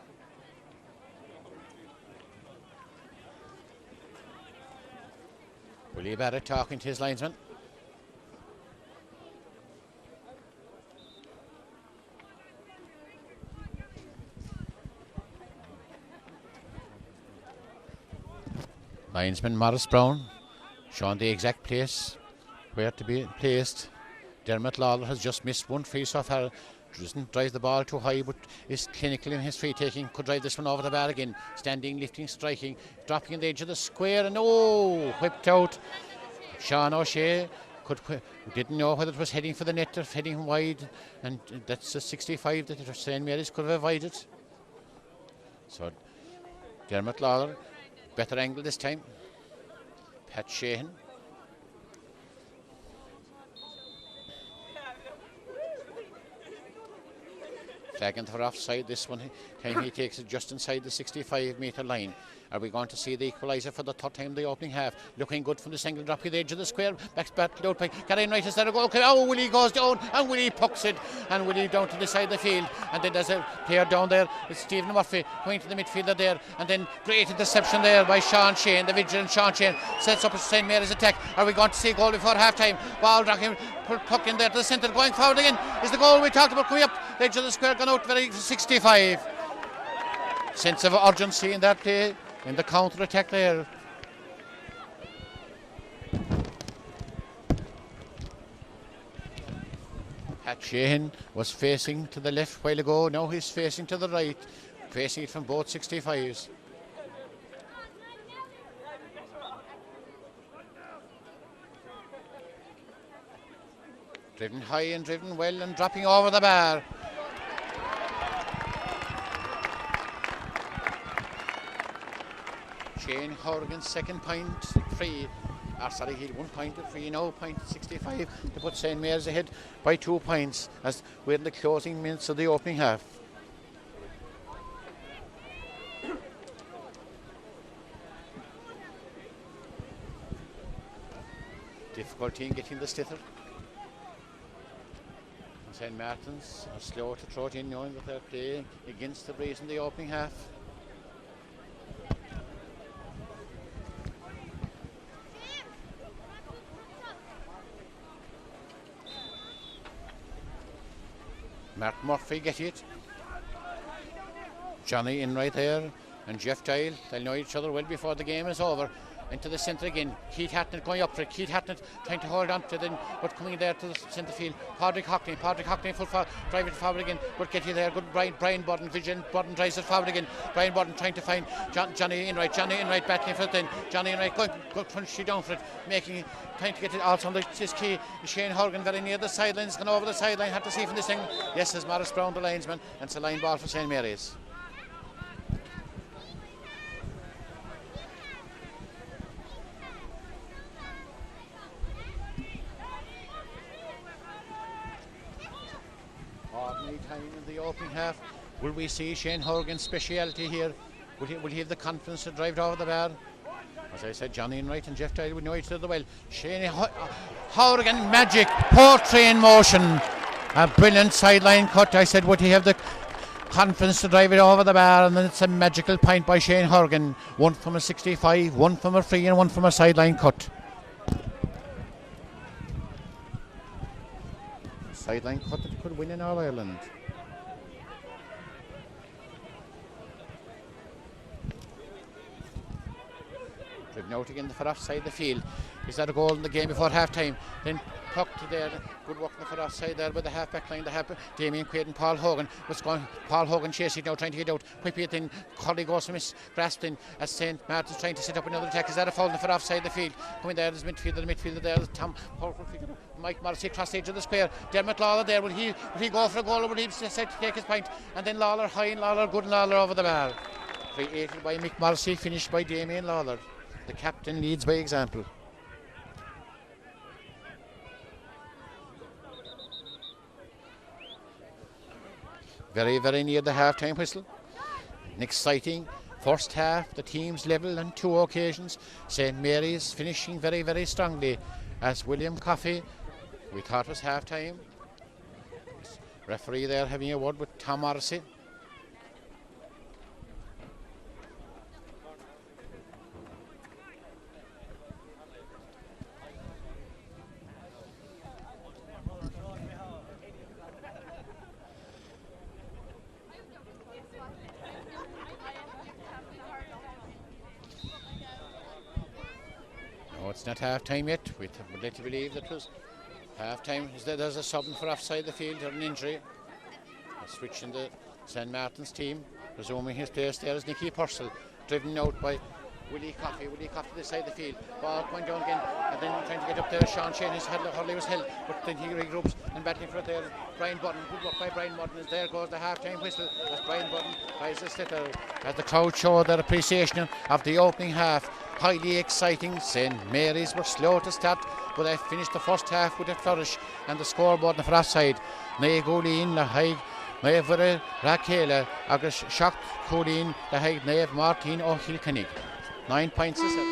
Willie Barrett talking to his linesman. Linesman Morris Brown showing the exact place where to be placed. Dermot Lawler has just missed one free so far. Doesn't drive the ball too high, but is clinical in his free taking. Could drive this one over the bar again. Standing, lifting, striking, dropping on the edge of the square, and whipped out. Sean O'Shea didn't know whether it was heading for the net or heading wide, and that's a 65 that St. Mary's could have avoided. So Dermot Lawler, better angle this time. Pat Sheehan. Flagging for offside. This one time he takes it just inside the 65-metre line. Are we going to see the equaliser for the third time in the opening half? Looking good from the single drop to the edge of the square. Back battled out by Gary Enright. Is there a goal? Willie goes down and Willie pucks it. And Willie down to the side of the field. And then there's a player down there. It's Stephen Murphy going to the midfielder there. And then great interception there by Sean Shane. The vigilant Sean Shane sets up a St. Mary's attack. Are we going to see a goal before half time? Ball rocking, puck in there to the centre. Going forward again is the goal we talked about. Coming up the edge of the square, gone out very 65. Sense of urgency in that play. In the counter-attack there. Pat Sheehan was facing to the left a while ago. Now he's facing to the right. Facing it from both 65s. Driven high and driven well and dropping over the bar. Shane Horgan's second point free. Sorry, he had 1 point free now, point 65 to put St. Mary's ahead by 2 points as we're in the closing minutes of the opening half. Difficulty in getting the sliotar. St. Martin's are slow to throw it in, knowing that they're playing against the breeze in the opening half. Mark Murphy get it. Johnny in right there and Jeff Dial. They'll know each other well before the game is over. Into the centre again. Keith Hatnett going up for it. Keith Hatnett trying to hold on to them, but coming there to the centre field. Padraig Hockney full driving forward again, but getting there. Good Brian Budden, vigilant. Budden drives it forward again. Brian Budden trying to find Johnny Enright battling for it then. Johnny Enright going punchy down for it, trying to get it also on this key. Shane Horgan very near the sidelines, gone over the sideline, had to see from this thing. Yes, as Morris Brown the linesman, and it's a line ball for St. Mary's. Time in the opening half. Will we see Shane Horgan's speciality here? Will he have the confidence to drive it over the bar? As I said, Johnny Enright and Jeff Dyle would know each other well. Shane Horgan, magic, poetry in motion. A brilliant sideline cut. I said, would he have the confidence to drive it over the bar? And then it's a magical point by Shane Horgan. One from a 65, one from a free and one from a sideline cut. Sideline cut that could win in All Ireland. Driven out again for offside the field. Is that a goal in the game before half time? Then tucked there. Good work for offside there by the half back line. Damien Quaid and Paul Hogan. Paul Hogan chasing now, trying to get out. Quickly then Collie goes to miss Graston as St. Martin's trying to set up another attack. Is that a foul for offside the field? Coming there is the midfielder there. Tom Powerful figure. Mike Morrissey cross edge of the square. Dermot Lawler there. Will he go for a goal or will he set to take his point? And then Lawler high and Lawler good and Lawler over the bar. Created by Mick Morrissey, finished by Damien Lawler. The captain leads by example. Very, very near the half-time whistle. An exciting first half. The teams level on 2 occasions. St. Mary's finishing very, very strongly as William Coffey, we thought was half-time. Referee there having a word with Tom Morrissey. It's not half time yet. We'd like to believe that was half time. There's a subbing for offside the field or an injury. A switch in the St. Martin's team. Resuming his place there is Nicky Purcell, driven out by Willie Coffey this side of the field. Ball going down again, and then trying to get up there. Sean Shane, Hurley was held, but then he regroups and battling for it there. Brian Budden, good work by Brian Budden, as there goes the half-time whistle as Brian Budden tries to sliotar. As the crowd show their appreciation of the opening half. Highly exciting. St. Mary's were slow to start, but they finished the first half with a flourish, and the scoreboard for offside. Nay Goleen la haig Nay Vere Rakela agus Shock Colleen la haig Nay Martin O'Hilkennig. 9 points is it.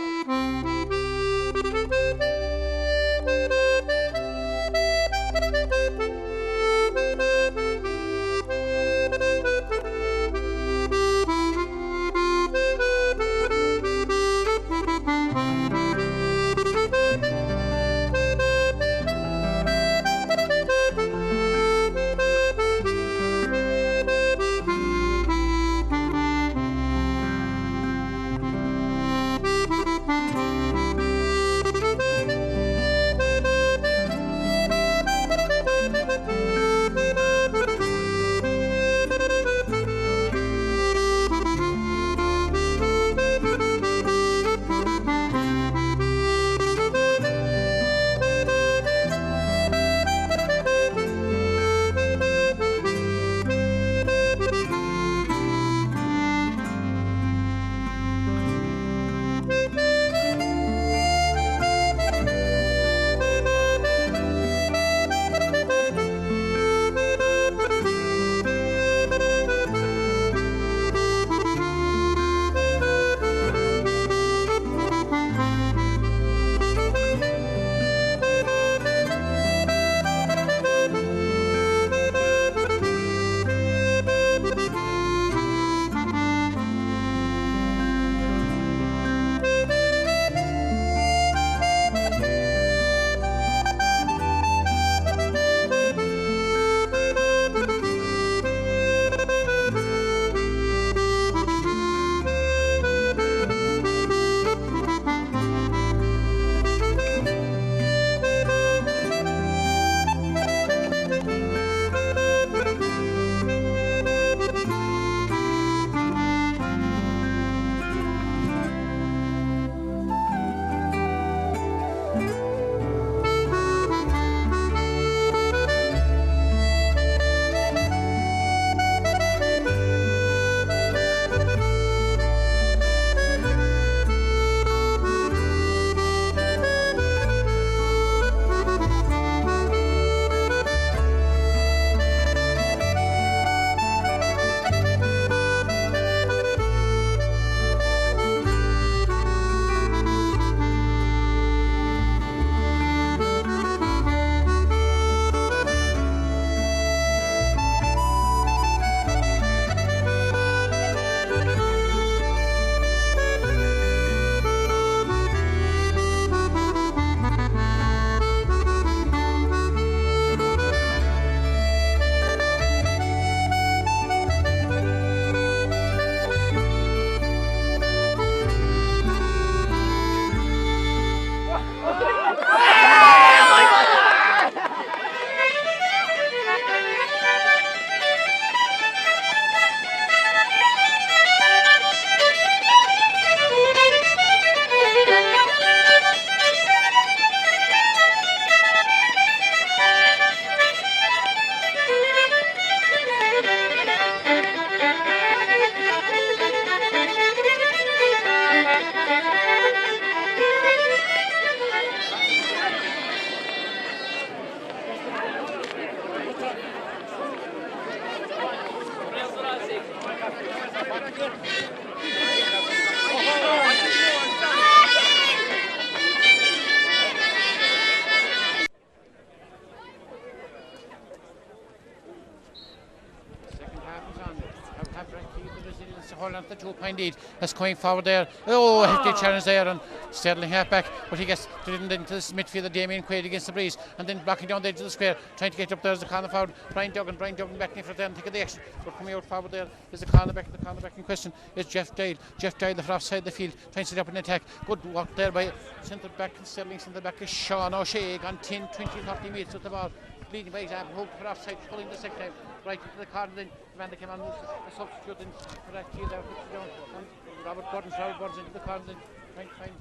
hold on to the 2-point lead. That's coming forward there. Oh, a hefty challenge there, and Sterling half back, but he gets driven into this midfielder, Damien Quaid against the breeze, and then blocking down the edge of the square, trying to get up there as the corner forward. Brian Duggan back in for them, taking the action, but coming out forward there is the cornerback in question is Jeff Dyle. Jeff Dyle, the offside the field, trying to set up an attack. Good work there by centre back and Sterling, centre back is Sean O'Shea, gone 10, 20, 30 metres with the ball. Leading by example, hooked for offside, pulling the second time, right into the corner. Then the man that came on, the substitute in for that field there, puts it down. And Robert Burns into the corner, then trying to find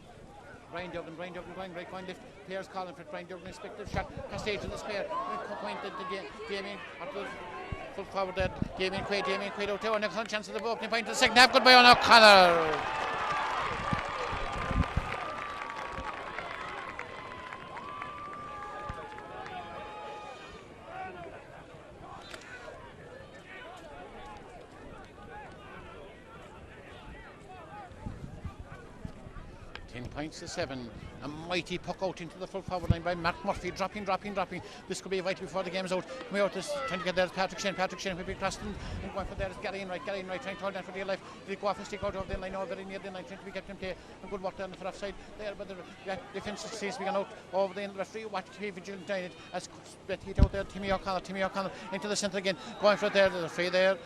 Brian Duggan going right, going left. Players calling for Brian Duggan, expected shot, Castage in the spare. Point the Damien after full forward there. Damien Quaid out there, and a chance of the opening point to the second half. Goodbye on O'Connor. 10 points to 7. A mighty puck out into the full forward line by Matt Murphy, dropping. This could be vital before the game is out. Coming out, this trying to get there is Patrick Shane will be crossed and going for there is Gary Enright, trying to hold down for dear life. Did it go off and stick out of the line, very near the line, trying to be kept in play. A good work there on the offside there, but the defence seems to be gone out over the end of the referee. Watch to be vigilant on it as hit out there. Timmy O'Connor into the centre again, going for it there. There's a free there,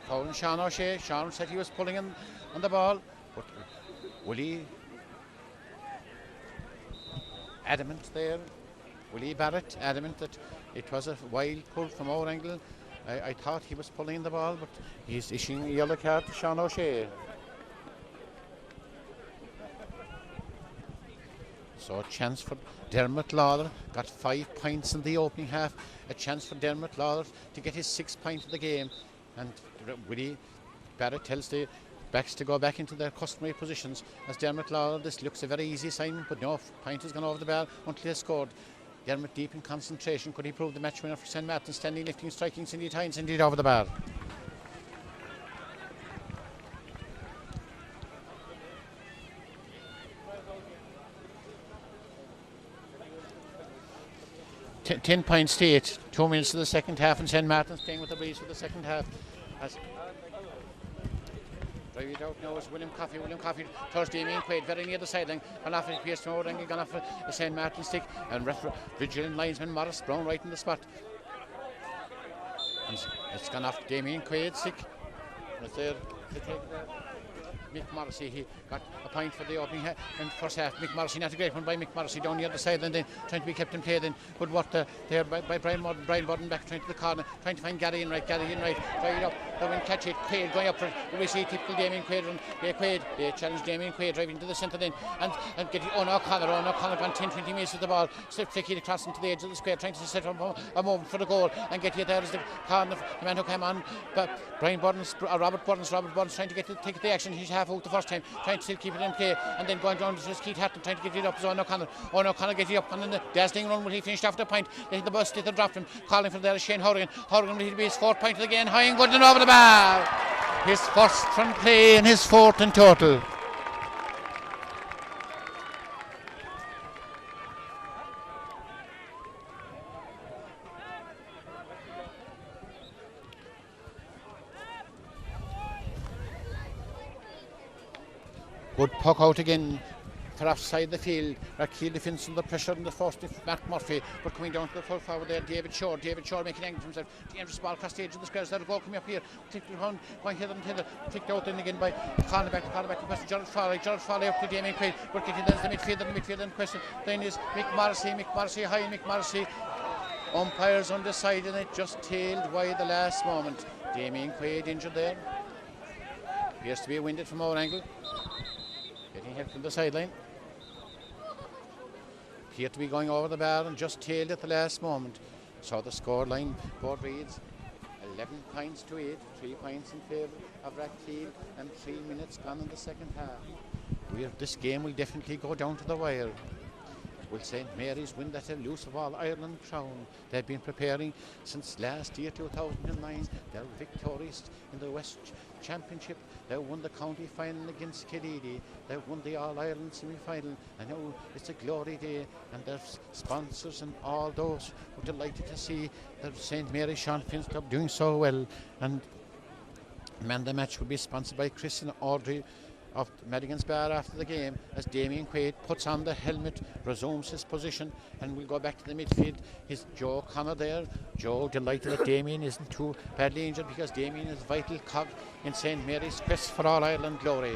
fouling Sean O'Shea. Sean said he was pulling in on the ball, but Willie Barrett adamant that it was a wild pull from our angle. I thought he was pulling the ball, but he's issuing a yellow card to Sean O'Shea. So a chance for Dermot Lawler, got 5 points in the opening half. A chance for Dermot Lawler to get his 6th point of the game. And Willie Barrett tells the backs to go back into their customary positions as Dermot Lawler. This looks a very easy sign, but no, point has gone over the bar until he scored. Dermot deep in concentration. Could he prove the match winner for St. Martin? Standing, lifting, striking, Cindy Tynes indeed over the bar. Ten points to 8. 2 minutes to the second half, and St. Martin staying with the breeze for the second half. As drive it out now is William Coffey towards Damien Quaid, very near the sideline, gone off it, Pierce Moore, and gone off a St. Martin stick, and vigilant linesman Morris Brown right in the spot. And it's gone off Damien Quaid's stick. It's there to take that. Mick Morrissey, he got a point for the opening and first half. Mick Morrissey, not a great one by Mick Morrissey down near the sideline, then trying to be kept in play, then good work there by Brian Budden back trying to the corner, trying to find Gary Enright, drive it up, the win catch it, Quaid going up for it, we see typical Damien Quaid run, they challenge Damien Quaid driving to the centre then, and get it, O'Connor gone 10-20 metres with the ball, slip flicky across into the edge of the square, trying to set up a moment for the goal, and get it there as the corner, the man who came on, but Brian Buttons, Robert Buttons trying to take the action, he's half out the first time, trying to still keep it in play, and then going down to his Keith Hatton, trying to get it up as O'Connor get it up, and then the dazzling run when he finished after the point, the bus did dropped him, calling for there is Shane Horgan will be his 4th point of the game, high and good and over the bar, his first from play and his 4th in total. Good puck out again for offside the field. Rakeel defence under pressure in the first, Matt Murphy, but coming down to the full forward there, David Shaw making angle for himself. Dangerous ball across the edge of the squares. There the goal coming up here. Ticked around, going header and header. Ticked out then again by cornerback in question. Gerald Farley up to Damien Quaid. But getting there is the midfielder in question. Then is Mick Morrissey high, Mick Morrissey. Umpires on the side and it just tailed wide the last moment. Damien Quaid injured there. Appears to be winded from our angle. Getting hit from the sideline. Appeared to be going over the bar and just tailed at the last moment. So the score line board reads 11 points to 8, 3 points in favour of Rathkeale and 3 minutes gone in the second half. This game will definitely go down to the wire. Will St. Mary's win that elusive All-Ireland crown? They've been preparing since last year, 2009. They're victorious in the West Championship. They won the county final against Killeedy. They won the All-Ireland semi-final. And now it's a glory day. And their sponsors and all those were delighted to see that St. Mary's Sean Finn's Club doing so well. And Man of the match will be sponsored by Chris and Audrey of Madigan's Bar after the game, as Damien Quaid puts on the helmet, resumes his position, and will go back to the midfield. Is Joe Connor there? Joe delighted that Damien isn't too badly injured, because Damien is a vital cog in St Mary's quest for All Ireland glory.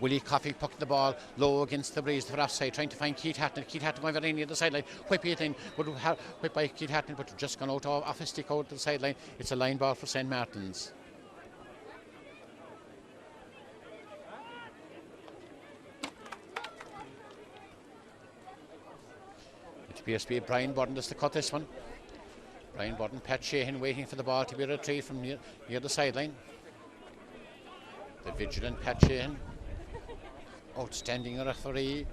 Willie Coffey pucked the ball low against the breeze for offside, trying to find Keith Hatton. Keith Hatton going very near the sideline. Whip it in, but whip by Keith Hatton, but just gone out off a stick out to the sideline. It's a line ball for St Martin's. It appears to be Brian Burden just to cut this one. Brian Burden, Pat Sheehan waiting for the ball to be retrieved from near the sideline. The vigilant Pat Sheehan. Outstanding referee,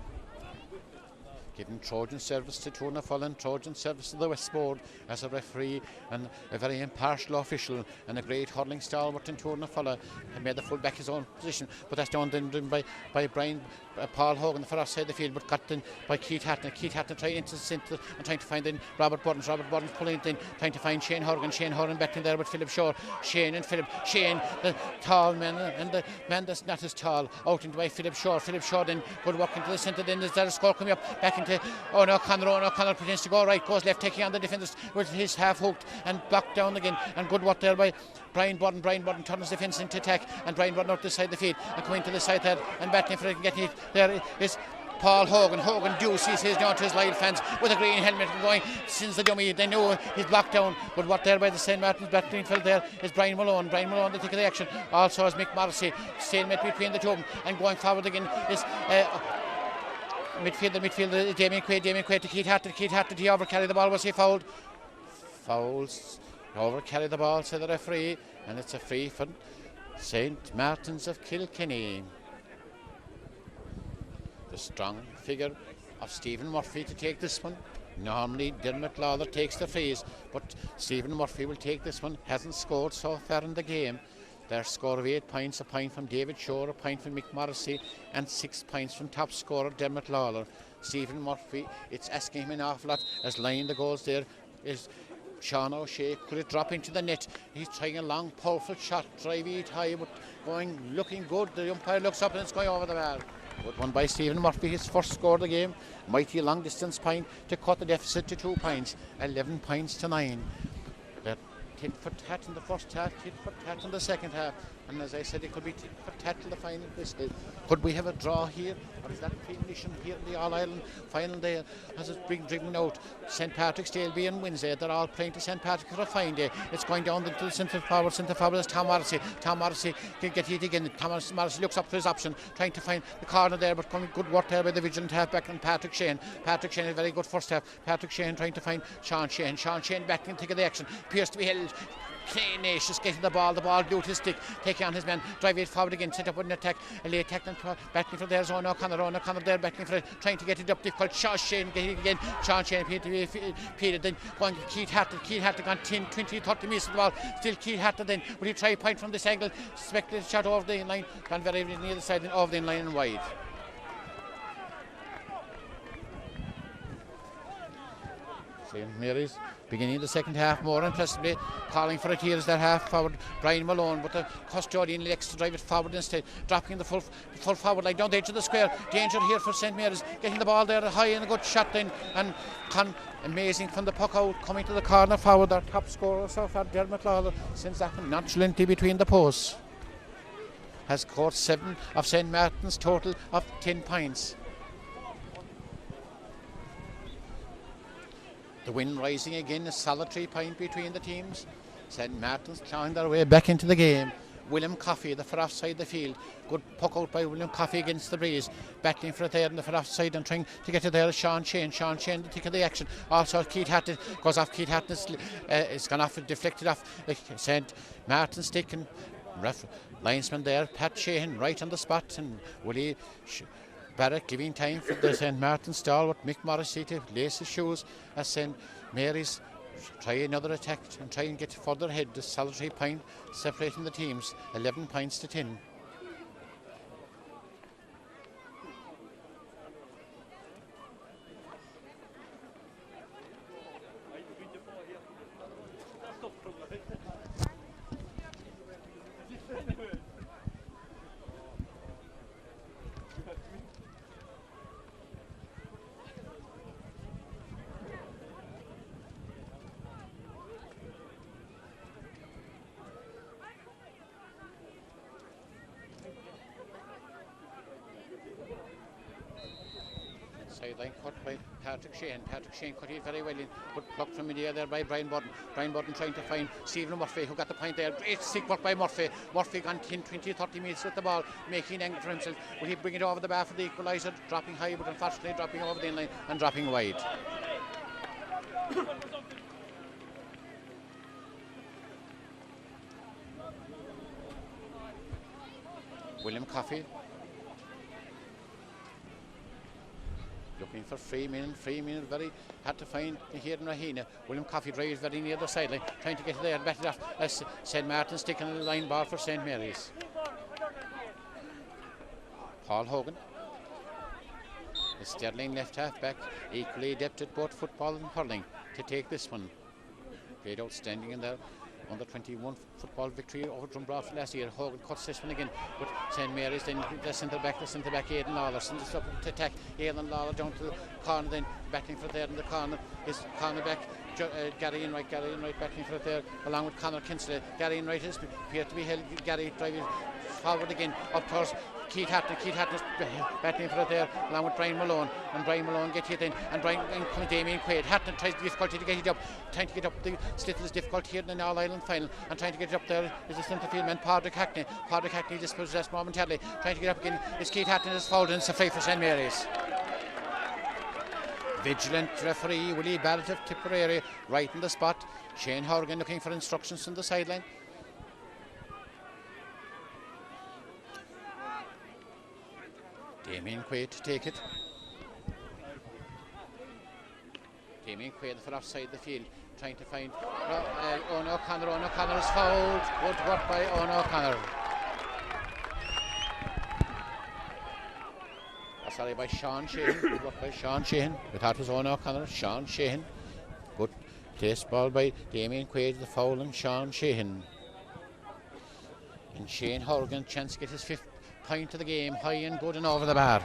giving Trojan service to Tona Fullen, Trojan service to the Westboard as a referee, and a very impartial official, and a great hurling stalwart in Tona Fullen. He made the full back his own position, but that's done by Brian Paul Hogan for offside the field, but cut in by Keith Hatton. Keith Hatton trying into the centre and trying to find in Robert Burns pulling it in, trying to find Shane Horgan back in there with Philip Shore. Shane, the tall man, and the man that's not as tall, out into by Philip Shore then would walk into the centre. Then there's a score coming up back into O'Connor pretends to go right, goes left, taking on the defenders with his half hooked and blocked down again, and good work there by Brian Burden turns defence into attack, and Brian Burden out the side of the field and coming to the side there and battling for it and getting it. There is Paul Hogan Deuce, he says down to his live fans with a green helmet going since the dummy. They know he's blocked down, but what there by the St Martin's battling field there is Brian Malone, the tick of the action. Also is Mick Morrissey, stalemate between the two of them, and going forward again is midfielder Damien Quaid to Keith Hatton. He overcarried the ball. Was he fouled? Fouls. Overcarried the ball, said the referee, and it's a free for St Martin's of Kilkenny. The strong figure of Stephen Murphy to take this one. Normally Dermot Lawler takes the frees, but Stephen Murphy will take this one. Hasn't scored so far in the game. Their score of 8 points, a point from David Shore, a point from Mick Morrissey, and 6 points from top scorer Dermot Lawler. Stephen Murphy, it's asking him an awful lot, as line the goals there is Sean O'Shea. Could it drop into the net? He's trying a long, powerful shot, driving it high, but looking good. The umpire looks up and it's going over the bar. But won by Stephen Murphy, his first score of the game. Mighty long distance point to cut the deficit to 2 points, 11 points to 9. That tit for tat in the first half, tit for tat in the second half. And as I said, it could be tit for tat till the final whistle. Could we have a draw here? Or is that premonition here in the All-Ireland final day? As it's being driven out, St Patrick's Day will be on Wednesday. They're all playing to St Patrick for a fine day. It's going down to the centre forward is Tom Morrissey. Tom Morrissey can get hit again. Tom Morrissey looks up for his option, trying to find the corner there, but coming good work there by the vigilant halfback and Patrick Shane. Patrick Shane, a very good first half. Patrick Shane trying to find Sean Shane. Sean Shane back in take of the action. Appears to be held. Tenacious getting the ball glued to his stick, taking on his man, drive it forward again, set up with an attack, a late attack, and battling for there's O'Connor there battling for it, trying to get it up difficult. Sean Shane getting it again. Sean Shane period, then going to Keith Hatton gone 10, 20, 30 meters of the ball. Still Keith Hatton then, will he try a point from this angle? Speculative shot over the line, gone very near the side and over the line and wide. St Mary's beginning the second half more impressively, calling for it here as their half forward Brian Malone, but the custodian elects to drive it forward instead, dropping the full forward line down the edge of the square. Danger here for St Mary's, getting the ball there high and a good shot then, and amazing from the puck out, coming to the corner forward. Their top scorer so far, Dermot Lawler, sends that one nonchalantly between the posts. Has scored 7 of St Martin's total of 10 points. The wind rising again, a solitary point between the teams. St Martin's clawing their way back into the game. William Coffey, the far offside the field. Good puck out by William Coffey against the breeze. Battling for it there in the far offside and trying to get it there. Sean Shane, the tick of the action. Also Keith Hatton goes off. Keith Hatton it's gone off and deflected off. St Martin's taken. Linesman there, Pat Sheehan right on the spot, and Willie Barrett giving time for the St Martin's stalwart Mick Morrissey to lace his shoes as St Mary's try another attack and try and get further ahead. The solitary point separating the teams, 11 points to 10. Sideline cut by Patrick Sheehan. Patrick Sheehan cut it very well in. Good block from India there by Brian Burton. Brian Burton trying to find Stephen Murphy, who got the point there. Great stick work by Murphy. Murphy gone 10, 20, 30 metres with the ball, making an angle for himself. Will he bring it over the bar for the equaliser? Dropping high, but unfortunately dropping over the inline and dropping wide. William Coffey looking for Freeman very hard to find here in Rahina. William Coffey drives very near the sideline, trying to get there and bat it off as St. Martin's sticking the line ball for St. Mary's. Paul Hogan, the Stirling left half back, equally adept at both football and hurling, to take this one. Played outstanding in there. Under 21 football victory over Drumbraff last year. Hogan cuts this one again, but St. Mary's then the centre back Aidan Lawler sends it up to attack. Aidan Lawler down to the corner, then battling for there in the corner is cornerback Gary Enright battling for it there along with Conor Kinsley. Gary Enright is appeared to be held. Gary driving forward again up towards Keith Hatton is battling for it there along with Brian Malone, and Brian Malone gets it in, and comes Damien Quaid. Hatton tries difficulty to get it up, trying to get up. The Slittle is difficult here in the All-Ireland final, and trying to get it up there is the centre field man Padraig Hackney dispossessed momentarily, trying to get up again is Keith Hatton is fouled, and it's a free for St. Mary's. Vigilant referee Willie Barrett of Tipperary right in the spot. Shane Horgan looking for instructions from the sideline. Damien Quaid to take it. Damien Quaid for offside the field, trying to find Owen O'Connor. Owen O'Connor is fouled. Good work by Owen O'Connor. Sorry, by Sean Sheehan. Good work by Sean Sheehan. We thought it was Owen O'Connor. Sean Sheehan. Good place ball by Damien Quaid. The foul on Sean Sheehan. And Shane Horgan chance to get his fifth point of the game, high and good and over the bar.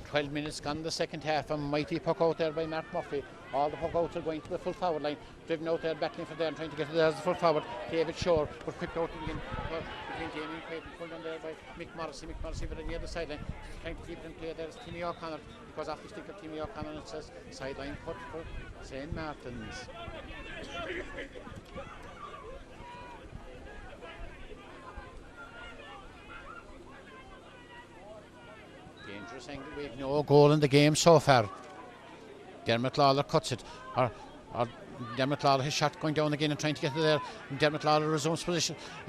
Twelve minutes gone in the second half. A mighty puck out there by Mark Murphy. All the puck outs are going to the full forward line, driven out there, battling for there and trying to get it there as the full forward. David Shore, but quick out again between Damien Quaid and pulled on there by Mick Morrissey very near the sideline, trying to keep it in play. There's Timmy O'Connor, because after stick of Timmy O'Connor it says sideline cut for St. Martin's. Dangerous angle. We've no goal in the game so far. Dermot Lawler cuts it. Or Dermot Lawler, his shot going down again and trying to get it there. And Dermot Lawler resumes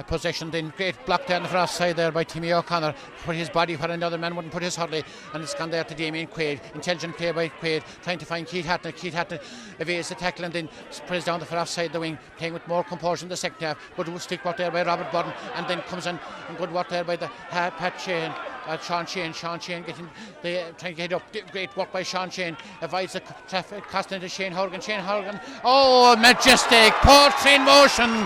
possession. Then great block there on the far side there by Timmy O'Connor. Put his body where another man wouldn't put his hurley. And it's gone there to Damien Quaid. Intelligent play by Quaid, trying to find Keith Hatton. Keith Hatton evades the tackle and then spreads down the far side the wing, playing with more composure in the second half. Good stick work there by Robert Burton, and then comes in and good work there by the Pat Sheehan. Sean Sheehan getting trying to get up. Great work by Sean Sheehan. Avoids the traffic, costing to Shane Horgan. Oh, majestic poetry in motion.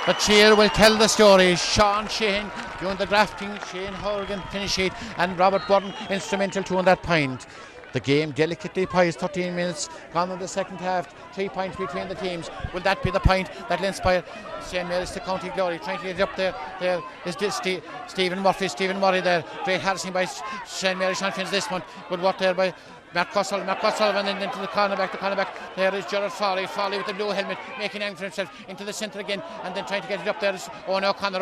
The cheer will tell the story. Sean Sheehan doing the grafting. Shane Horgan finish it, and Robert Burton instrumental to on that point. The game delicately poised. 13 minutes gone in the second half. 3 points between the teams. Will that be the point that will inspire St. Mary's to County Glory? Trying to get it up there. There is Stephen Murray there. Great harassing by St. Mary's champions this month. Good work there by Matt Sullivan, and into the cornerback. There is Gerard Foley with the blue helmet, making aim for himself into the centre again, and then trying to get it up there is Owen O'Connor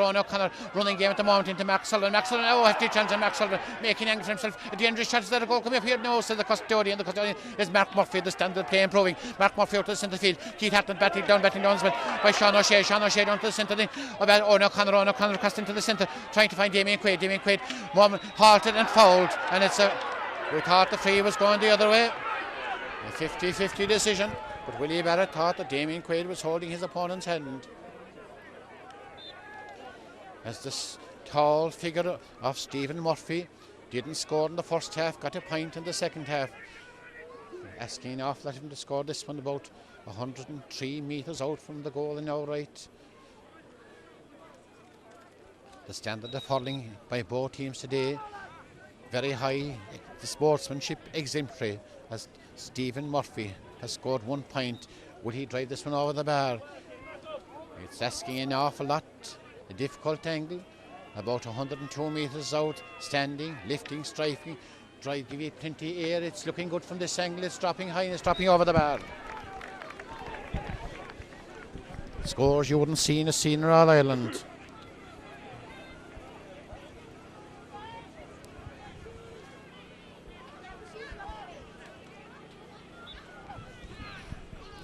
running game at the moment into Mark Sullivan, hefty chance on Mark Sullivan, making aim for himself. The dangerous shot, is there a goal coming up here? No, says the custodian is Mark Murphy. The standard play improving. Mark Murphy out to the centre field. Keith Hatton batting down by Sean O'Shea down to the centre then. Owen O'Connor crossed into the centre, trying to find Damien Quaid. Moment halted and fouled, and it's we thought the free was going the other way. A 50-50 decision, but Willie Barrett thought that Damien Quaid was holding his opponent's hand. As this tall figure of Stephen Murphy didn't score in the first half, got a point in the second half. Asking off let him to score this one about 103 metres out from the goal in our right. The standard of hurling by both teams today, very high. The sportsmanship exemplary, as Stephen Murphy has scored 1 point. Will he drive this one over the bar? It's asking an awful lot. A difficult angle. About 102 metres out. Standing, lifting, striking. Drive, give it plenty air. It's looking good from this angle. It's dropping high and it's dropping over the bar. Scores you wouldn't see in a scene in All Ireland.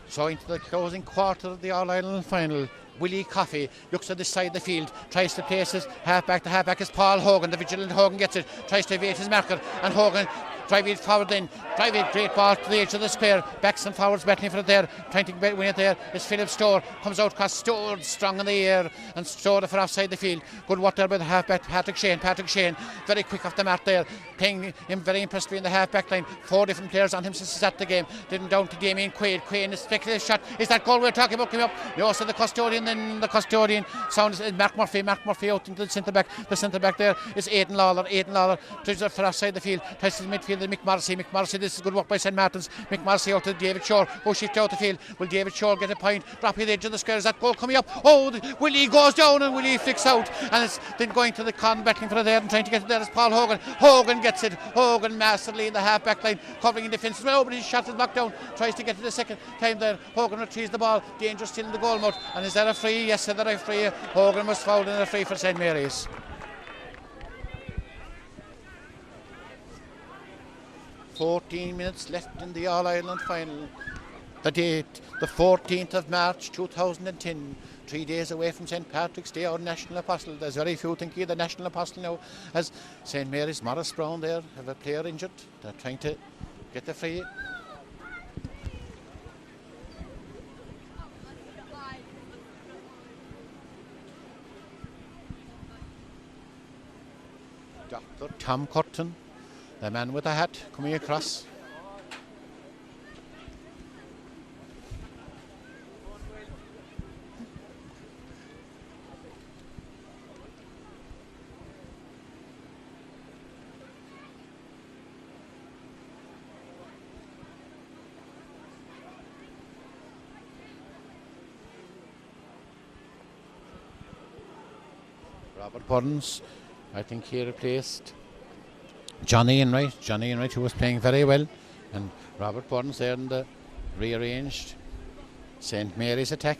So into the closing quarter of the All Ireland final. Willie Coffey looks at the side of the field, tries to place his half-back. The half-back is Paul Hogan. The vigilant Hogan gets it, tries to evade his marker, and Hogan drive it forward then. Drive it, great ball to the edge of the square. Backs and forwards battling for it there. Trying to win it there is Philip Storr. Comes out across Storr, strong in the air. And Storr for offside the field. Good work there by the half-back, Patrick Shane. Very quick off the mark there. Playing him very impressively in the half-back line. 4 different players on him since he started the game. Didn't down to Damien Quaid. Quaid is speculative shot. Is that goal we're talking about coming up? No, so the custodian then. The custodian sounds Mark Murphy out into the centre back. The centre back there is Aidan Lawler. Tries for offside the field. Tries to the midfield. Mick Morrissey. This is good work by St. Martin's. Mick Morrissey out to David Shore. Who shifts out the field. Will David Shore get a point? Dropping the edge of the square. Is that goal coming up? Oh, Willie goes down and Willie flicks out. And it's then going to the con, battling for it there and trying to get it there is Paul Hogan. Hogan gets it. Hogan masterly in the half back line, covering in defence. Well, but his shot is knocked down. Tries to get it the second time there. Hogan retrieves the ball. Danger still in the goal mouth. And is that a free? Yes, that a free. Hogan was fouled in a free for St. Mary's. "14 minutes left in the All Ireland final. The date, the 14th of March 2010, 3 days away from St. Patrick's Day, our national apostle. There's very few think he's the national apostle now, as St. Mary's, Morris Brown there, have a player injured. They're trying to get the free. Dr. Tom Curtin, the man with the hat, coming across. Robert Burns, I think he replaced Johnny Enright, who was playing very well, and Robert Burns there in the rearranged St. Mary's attack.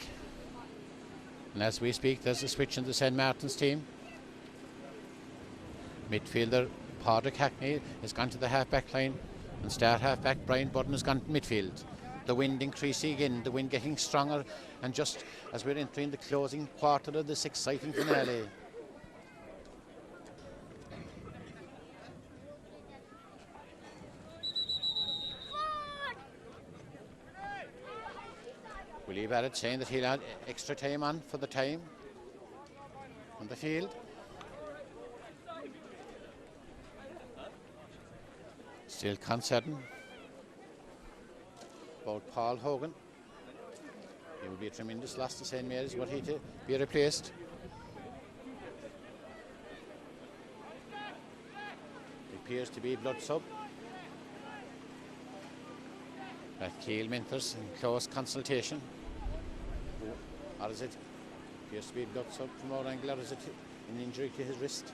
And as we speak, there's a switch in the St. Martin's team. Midfielder Padraig Hackney has gone to the half-back line, and start half-back Brian Burton has gone to midfield. The wind increasing again, the wind getting stronger, and just as we're entering the closing quarter of this exciting finale. Willie Barrett saying that he'll add extra time on for the time on the field. Still concerned about Paul Hogan. It will be a tremendous loss to St. Mary's were he to be replaced. It appears to be blood sub. At Keele Mentors in close consultation. Or is it appears to be blood sub from our angle, or is it an injury to his wrist?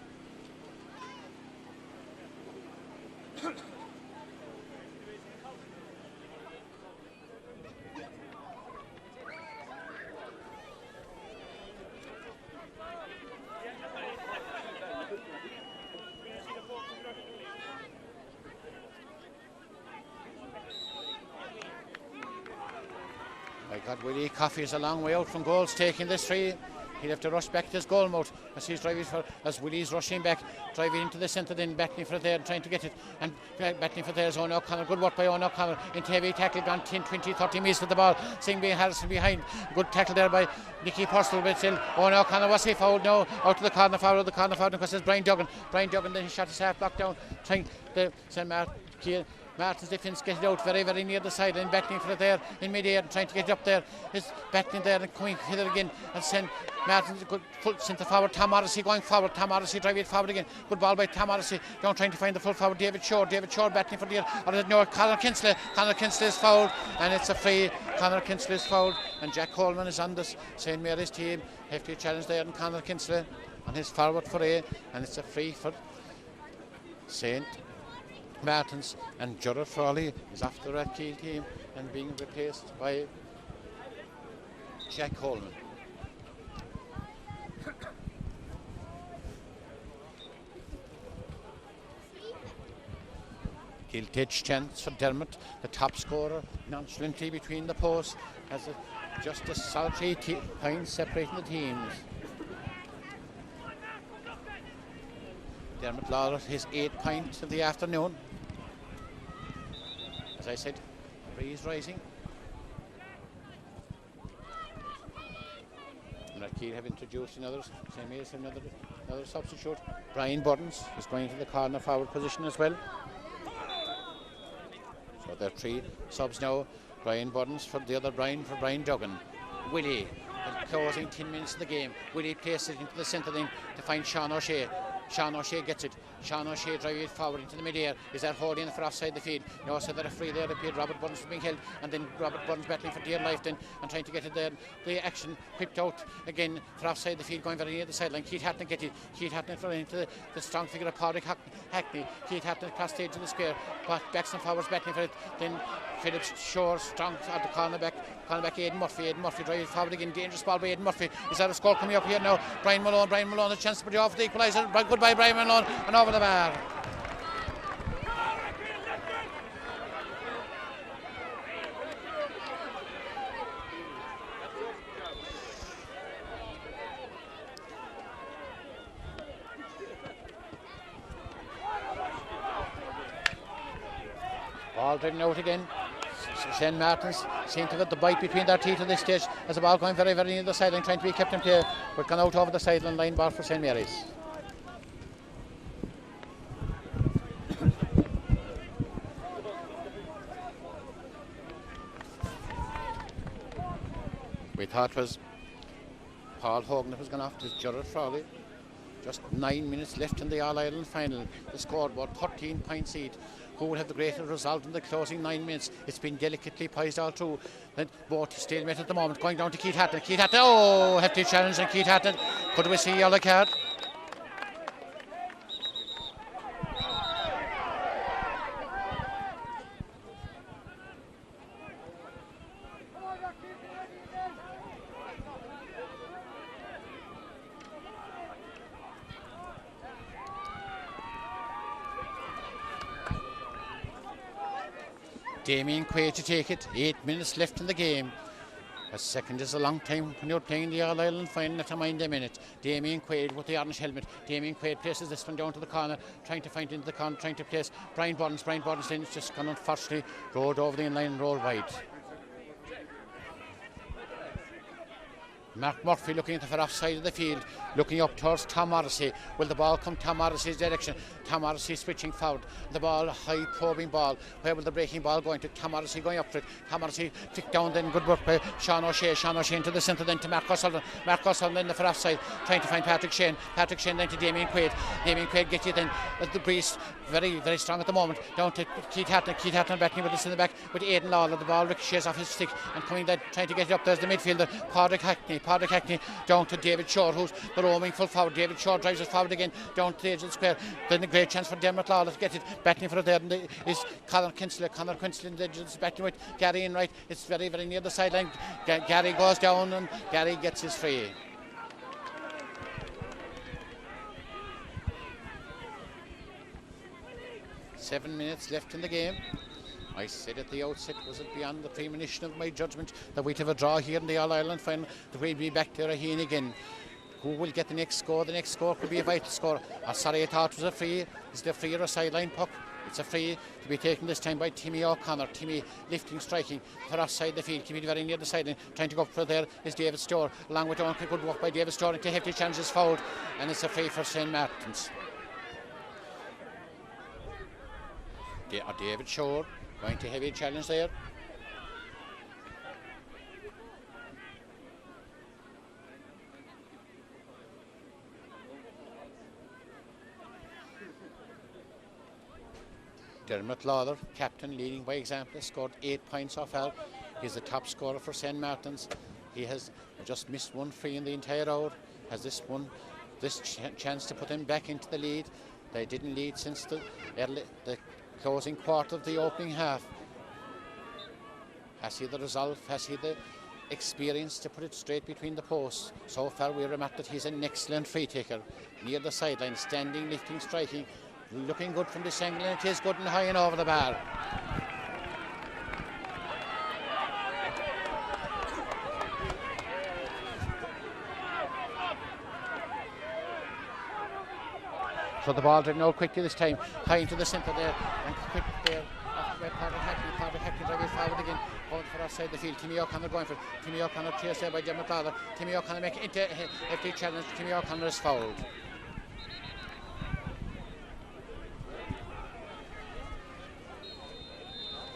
Willie Coffey is a long way out from goals, taking this free. He'll have to rush back to his goal mouth as he's driving as Willie's rushing back, driving into the centre, then battling for it there and trying to get it, and battling for there is Owen O'Connor. Good work by Owen O'Connor into heavy tackle, gone 10, 20, 30 metres with the ball. Singby Harrison behind. Good tackle there by Nicky Purcell, but still Owen O'Connor, was he fouled? No, out to the corner forward, because it's Brian Duggan. Then he shot his half block down, trying the St. Martin Martin's defence get it out very, very near the sideline, battling for it there in mid-air and trying to get it up there. Is battling there and coming hither again and send Martin's good full centre forward. Tom Morrissey going forward. Tom Morrissey driving it forward again. Good ball by Tom Morrissey. Down trying to find the full forward. David Shore battling for the air. Or no, Conor Kinsley. Conor Kinsley is fouled and it's a free. Conor Kinsley is fouled and Jack Coleman is on this St. Mary's team. Hefty challenge there and Conor Kinsley on his forward for A, and it's a free for St. Martin's, and Gerard Frawley is after the Rathkeale team and being replaced by Jack Coleman. Kiltedge chance for Dermot, the top scorer, nonchalantly between the posts, has just a solitary point separating the teams. Dermot Lawler, his 8 points of the afternoon. As I said, breeze rising. Rathkeale have introduced another substitute. Brian Burns is going to the corner forward position as well. So there are 3 subs now. Brian Burns for the other Brian, for Brian Duggan. Willie, closing 10 minutes of the game. Willie places it into the centre then to find Sean O'Shea. Sean O'Shea gets it. Sean O'Shea driving it forward into the mid-air. Is that holding for offside the field? No, so they're free there. Appeared Robert Burns being held, and then Robert Burns battling for dear life then and trying to get it there. The action whipped out again for offside the field, going very near the sideline. Keith Hatton get it. Keith Hatton running into the strong figure of Padraig Hackney. Keith Hatton across the edge of the square. Backs and forwards battling for it. Then Phillips Shore strong at the cornerback Aidan Murphy. Aidan Murphy drives forward again. Dangerous ball by Aidan Murphy. Is that a score coming up here now? Brian Malone a chance to put you off the equaliser. Goodbye Brian Malone, and over the bar. Ball driven out again. St. Martin's seem to get the bite between their teeth at this stage as the ball going very, very near the sideline, trying to be kept in play, but gone out over the sideline line. Ball for St. Mary's. We thought it was Paul Hogan that was gone off to Gerard Frawley. Just 9 minutes left in the All-Ireland final. The scoreboard 13 points each. Who will have the greater result in the closing 9 minutes? It's been delicately poised all through. Then both stalemate at the moment. Going down to Keith Hatton. Keith Hatton, oh, hefty challenge, and Keith Hatton. Could we see a yellow card? Damien Quaid to take it. 8 minutes left in the game. A second is a long time when you're playing the All-Ireland final, never mind a minute. Damien Quaid with the orange helmet. Damien Quaid places this one down to the corner, trying to find into the corner, trying to place Brian Burns. Brian Burns then it's just gone unfortunately, rolled over the inline and rolled wide. Mark Murphy looking at the far off side of the field, looking up towards Tom Morrissey. Will the ball come Tom Morrissey's direction? Tom Morrissey switching forward. The ball, high probing ball. Where will the breaking ball going to? Tom Morrissey going up for it. Tom Morrissey flicked down then. Good work by Sean O'Shea. Sean O'Shea into the centre then to Mark O'Sullivan. Mark O'Sullivan in the far off side, trying to find Patrick Shane. Patrick Shane then to Damien Quaid. Damien Quaid gets you then at the breeze. Very, very strong at the moment. Down to Keith Hatton. Keith Hatton battling with this in the back with Aidan Lawler. The ball ricochets off his stick and coming then, trying to get it up. There's the midfielder, Padraig Hackney. Padraig Hackney down to David Shore, who's the roaming full forward. David Shore drives it forward again down to the edge of the square. Then a great chance for Dermot Lawler to get it, battling for it there. And is Conor Kinsley. Conor Kinsley in the edge is battling with Gary Enright. It's very, very near the sideline. Gary goes down and Gary gets his free. Seven minutes left in the game. I said at the outset, was it beyond the premonition of my judgment that we'd have a draw here in the All-Ireland final, that we'd be back to Raheen again. Who will get the next score? The next score could be a vital score. Sorry, I thought it was a free. Is it a free or a sideline puck? It's a free to be taken this time by Timmy O'Connor. Timmy lifting, striking for offside the field. Timmy very near the sideline, trying to go up for there is David Storr. Along with Duncan, good work by David Storr into hefty challenges fouled, and it's a free for St. Martin's. David Shore going to heavy challenge there. Dermot Lawler, captain, leading by example, scored 8 points off Al. He's the top scorer for St. Martin's. He has just missed one free in the entire hour. Has this chance to put him back into the lead. They didn't lead since the closing quarter of the opening half. Has he the resolve? Has he the experience to put it straight between the posts? So far we remarked that he's an excellent free taker. Near the sideline, standing, lifting, striking. Looking good from this angle, and it is good and high and over the bar. So the ball driven out quickly this time, high into the centre there, and quick there. After Patrick Hackney driving forward again, going for outside the field. Timmy O'Connor going for it. Timmy O'Connor chased there by Dermot Lawler. Timmy O'Connor making into FD challenge. Timmy O'Connor is fouled.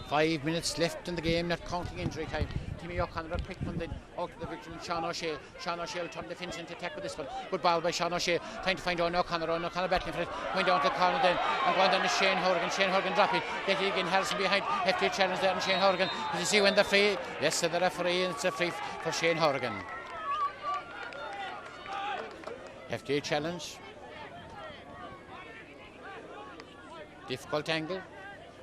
Five minutes left in the game, not counting injury time. Timmy O'Connor, a quick one then out to the victim, Sean O'Shea. Sean O'Shea will turn the fence into attack with this one. Good ball by Sean O'Shea, trying to find O'Connor. O'Connor battling for it, going down to the corner then, and going down to Shane Horgan. Shane Horgan dropping, getting again Harrison behind. FT challenge there, and Shane Horgan. Did you see when the free? Yes, so the referee, and it's a free for Shane Horgan. FT challenge. Difficult angle.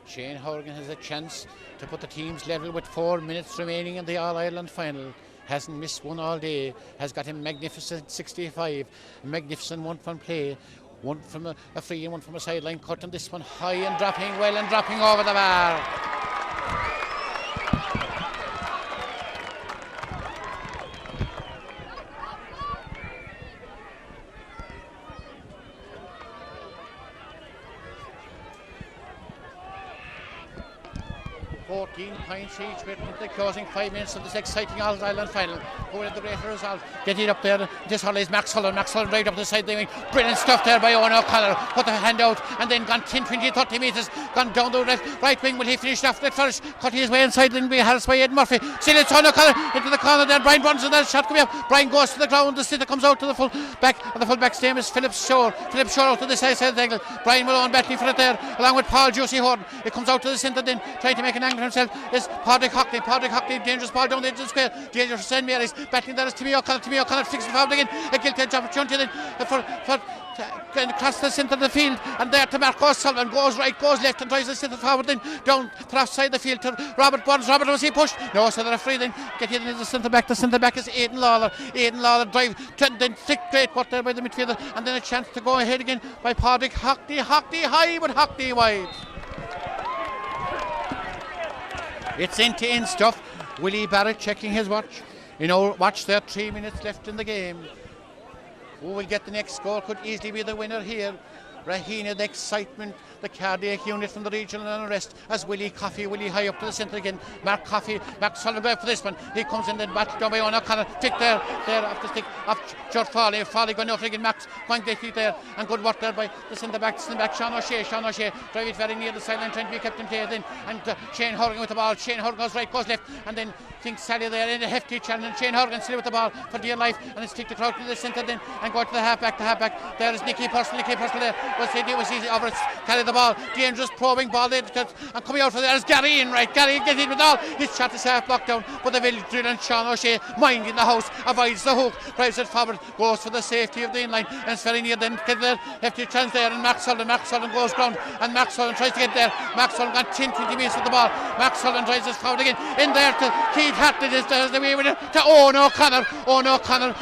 Shane Horgan has a chance to put the teams level with 4 minutes remaining in the All-Ireland final. Hasn't missed one all day. Has got a magnificent 65. A magnificent one from play. One from a free and one from a sideline cut. And this one high and dropping well and dropping over the bar. 14 points each with the closing 5 minutes of this exciting All-Ireland final. Who will have the greater result? Getting up there, this Hurley is Max Sullivan. Max Sullivan right up the side. Brilliant stuff there by Owen O'Connor. Put the hand out and then gone 10, 20, 30 metres. Gone down the right wing. Will he finish off that first? Cut his way inside Linby Harris by Ed Murphy. Still it's Owen O'Connor into the corner there. Brian runs and that shot coming up. Brian goes to the ground. The sitter comes out to the full back. And the full back's name is Philip Shore. Philip Shore out to the side of the angle. Brian Malone battling for it there along with Paul Juicy Horton. It comes out to the centre then trying to make an angle for himself. Is Padraig Hockney, dangerous ball down the edge of the square, dangerous for St. Mary's, battling there is Timmy O'Connor fixing forward again, a guilty edge opportunity then for across the centre of the field, and there to Mark O'Sullivan, goes right, goes left and tries to centre forward then, down for offside the field to Robert Burns. Robert, was he pushed? No, so the referee then getting into the centre back is Aidan Lawler drive, then thick great work there by the midfielder, and then a chance to go ahead again by Padraig Hockney high but Hockney wide. It's end-to-end stuff. Willie Barrett checking his watch. Watch there, 3 minutes left in the game. Who will get the next goal? Could easily be the winner here. Rahina, the excitement, the cardiac unit from the regional unrest as Willie high up to the centre again. Mark Sullivan going for this one. He comes in then battled down by Owen O'Connor. Stick there off the stick of George Farley. Farley going over again. Max going there and good work there by the centre back. Sean O'Shea drive it very near the sideline trying to be kept in play then. And Shane Horgan with the ball. Shane Horgan goes right, goes left, and then thinks Sally there in a hefty challenge. Shane Horgan still with the ball for dear life, and then stick the crowd to the centre then and go to the halfback. There is Nicky Purcell there. Was easy over it, carry the ball, dangerous probing ball there, and coming out for there is Gary in right. Gary get in with all his shot is half blocked down, but the village drill and Sean O'Shea minding the house, avoids the hook, drives it forward, goes for the safety of the inline, and it's very near then get there, hefty chance there, and Max Sullivan goes ground, and Max Sullivan tries to get there. Max Sullivan got 10-20 metres with the ball. Max Sullivan drives his forward again, in there to Keith Hartley, there's the way with it to Owen O'Connor.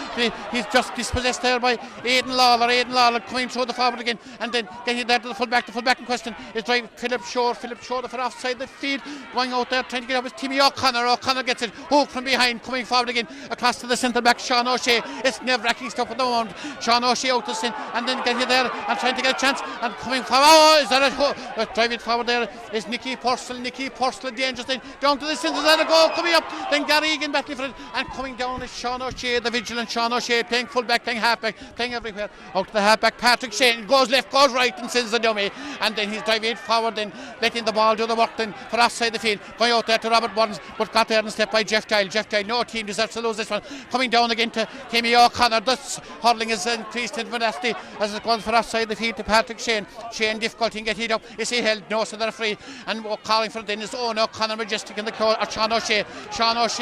He's just dispossessed there by Aidan Lawler coming through the forward again, and then getting there to the fullback in question is drive Philip Shore for offside the field, going out there trying to get up with Timmy O'Connor gets it, hook from behind, coming forward again across to the centre back Sean O'Shea. It's nerve-wracking stuff at the moment. Sean O'Shea out to centre and then getting there and trying to get a chance and coming forward. Is that it? Drive it forward there is Nicky Purcell, dangerous thing down to the centre. Is that a goal coming up? Then Gary Egan battling for it, and coming down is Sean O'Shea, the vigilant Sean O'Shea, playing fullback, playing halfback, playing everywhere. Out to the halfback, Patrick Shane goes left, goes right and sends the dummy, and then he's driving forward, then letting the ball do the work then for offside the field, going out there to Robert Burns, but got there and stepped by Jeff Giles. No team deserves to lose this one. Coming down again to Timmy O'Connor. This hurling is increased in velocity as it goes for offside the field to Patrick Shane. Shane difficulty in getting it up. Is he held? No, so they're free. And calling for it then is Owen O'Connor, Majestic in the crowd, or Sean O'Shea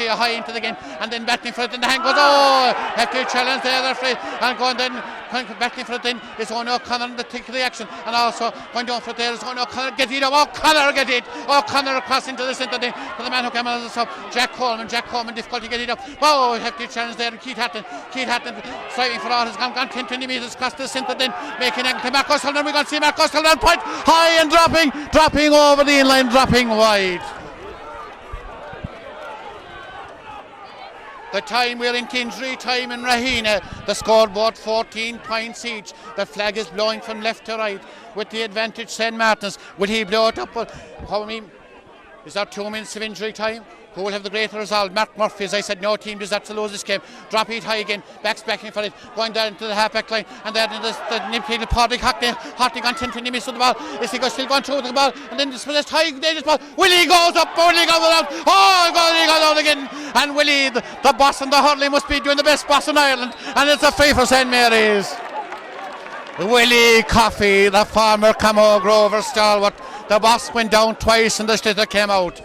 high into the game, and then battling for it, and the hand goes, hefty challenge there, they're free, and going then battling for it then is Owen O'Connor in the thick of the action, and also going down for it there is Owen O'Connor, get it up, O'Connor across into the centre then for the man who came out of the sub, Jack Coleman, difficulty getting it up, hefty challenge there, and Keith Hatton striving for all, has gone 10-20 metres across the centre then, making it to Marcus Sullivan. We're going to see Marcus Sullivan point high and dropping over the inline, dropping wide. The time we're in Kinsry, time in Rahina. The scoreboard 14 points each. The flag is blowing from left to right with the advantage St. Martin's. Will he blow it up? Is there 2 minutes of injury time? Who will have the greater resolve? Mark Murphy, as I said, no team deserves to lose this game. Drop it high again, backing for it, going down into the half-back line, and then the nip-tail Patrick Hartley on 10-20 minutes of the ball. Is he still going through the ball? And then this high, this ball. Willie goes up, Willie goes out. He goes out again. And Willie, the boss in the hurling, must be doing the best boss in Ireland. And it's a free for St. Mary's. Willie Coffey, the former Camo Grover stalwart. The boss went down twice and the sliotar came out.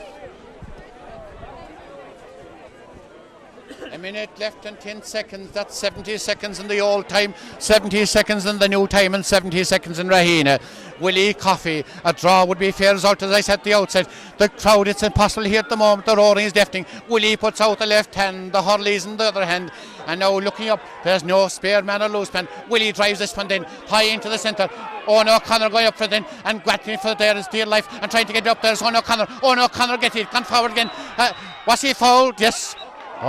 A minute left and 10 seconds. That's 70 seconds in the old time, 70 seconds in the new time, and 70 seconds in Rahina. Willie Coffey, a draw would be a fair result, as I said at the outset. The crowd, it's impossible here at the moment. The roaring is deafening. Willie puts out the left hand, the Hurley's in the other hand. And now looking up, there's no spare man or loose man. Willie drives this one then high into the centre. Owen O'Connor going up for it then, and grappling for it there is dear life, and trying to get it up there is Owen O'Connor gets it, gone forward again. Was he fouled? Yes. He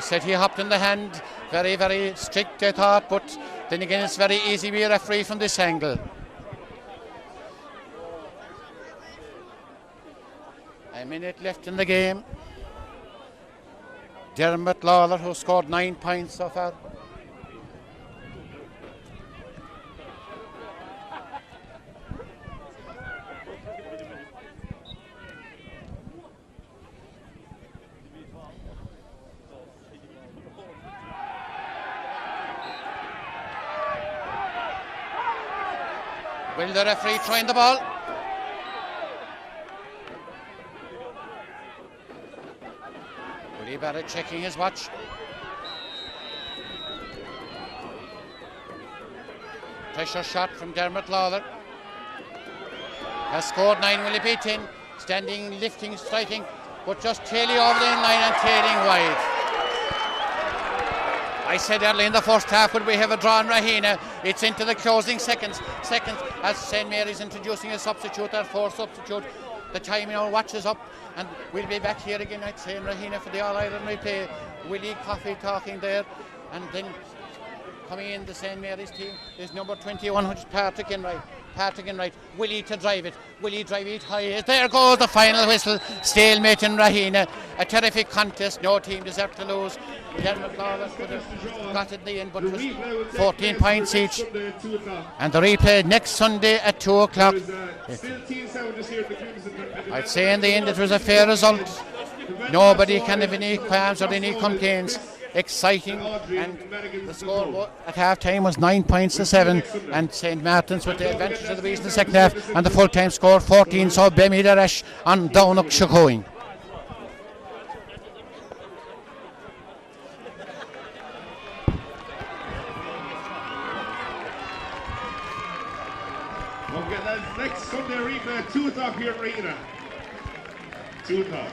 said he hopped in the hand. Very, very strict, I thought, but then again it's very easy to be a referee from this angle. A minute left in the game. Dermot Lawler, who scored 9 points so far. Will the referee try the ball? Willie Barrett checking his watch. Pressure shot from Dermot Lawler. Has scored 9, will he be 10? Standing, lifting, striking, but just tailing over the inline and tailing wide. I said early in the first half, would we have a draw in Rahina? It's into the closing seconds as St. Mary's introducing a substitute, their fourth substitute. The time now watches up, and we'll be back here again, I'd say, in Rahina for the All-Ireland replay. Willie Coffey talking there, and then coming in the St. Mary's team is number 21, which is Patrick Enright. Willie to drive it. Willie drive it high. There goes the final whistle. Stalemate in Rahina. A terrific contest. No team deserved to lose. Dermot Lawler could have got it in the end, but it was 14 points each. And the replay next Sunday at 2 o'clock. I'd say in the end it was a fair result. Nobody can have any qualms or any complaints. Exciting, and the score at half time was 9 points to 7, and St. Martin's with the advantage of the beast in the second half, and the full time score 14, so Bemi Darash on Downuk Shakoing. Okay, that's next Sunday replay at 2 o'clock here in Rahina. 2 o'clock.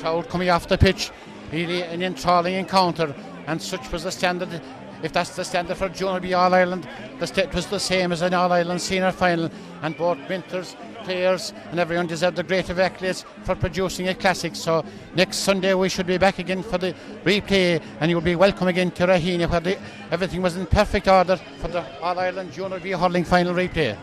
Crowd coming off the pitch, really an enthralling encounter, and such was the standard. If that's the standard for Junior B All-Ireland, it was the same as an All-Ireland senior final, and both Winters players and everyone deserve the great accolades for producing a classic. So next Sunday we should be back again for the replay, and you'll be welcome again to Rahena, where everything was in perfect order for the All-Ireland Junior B hurling final replay.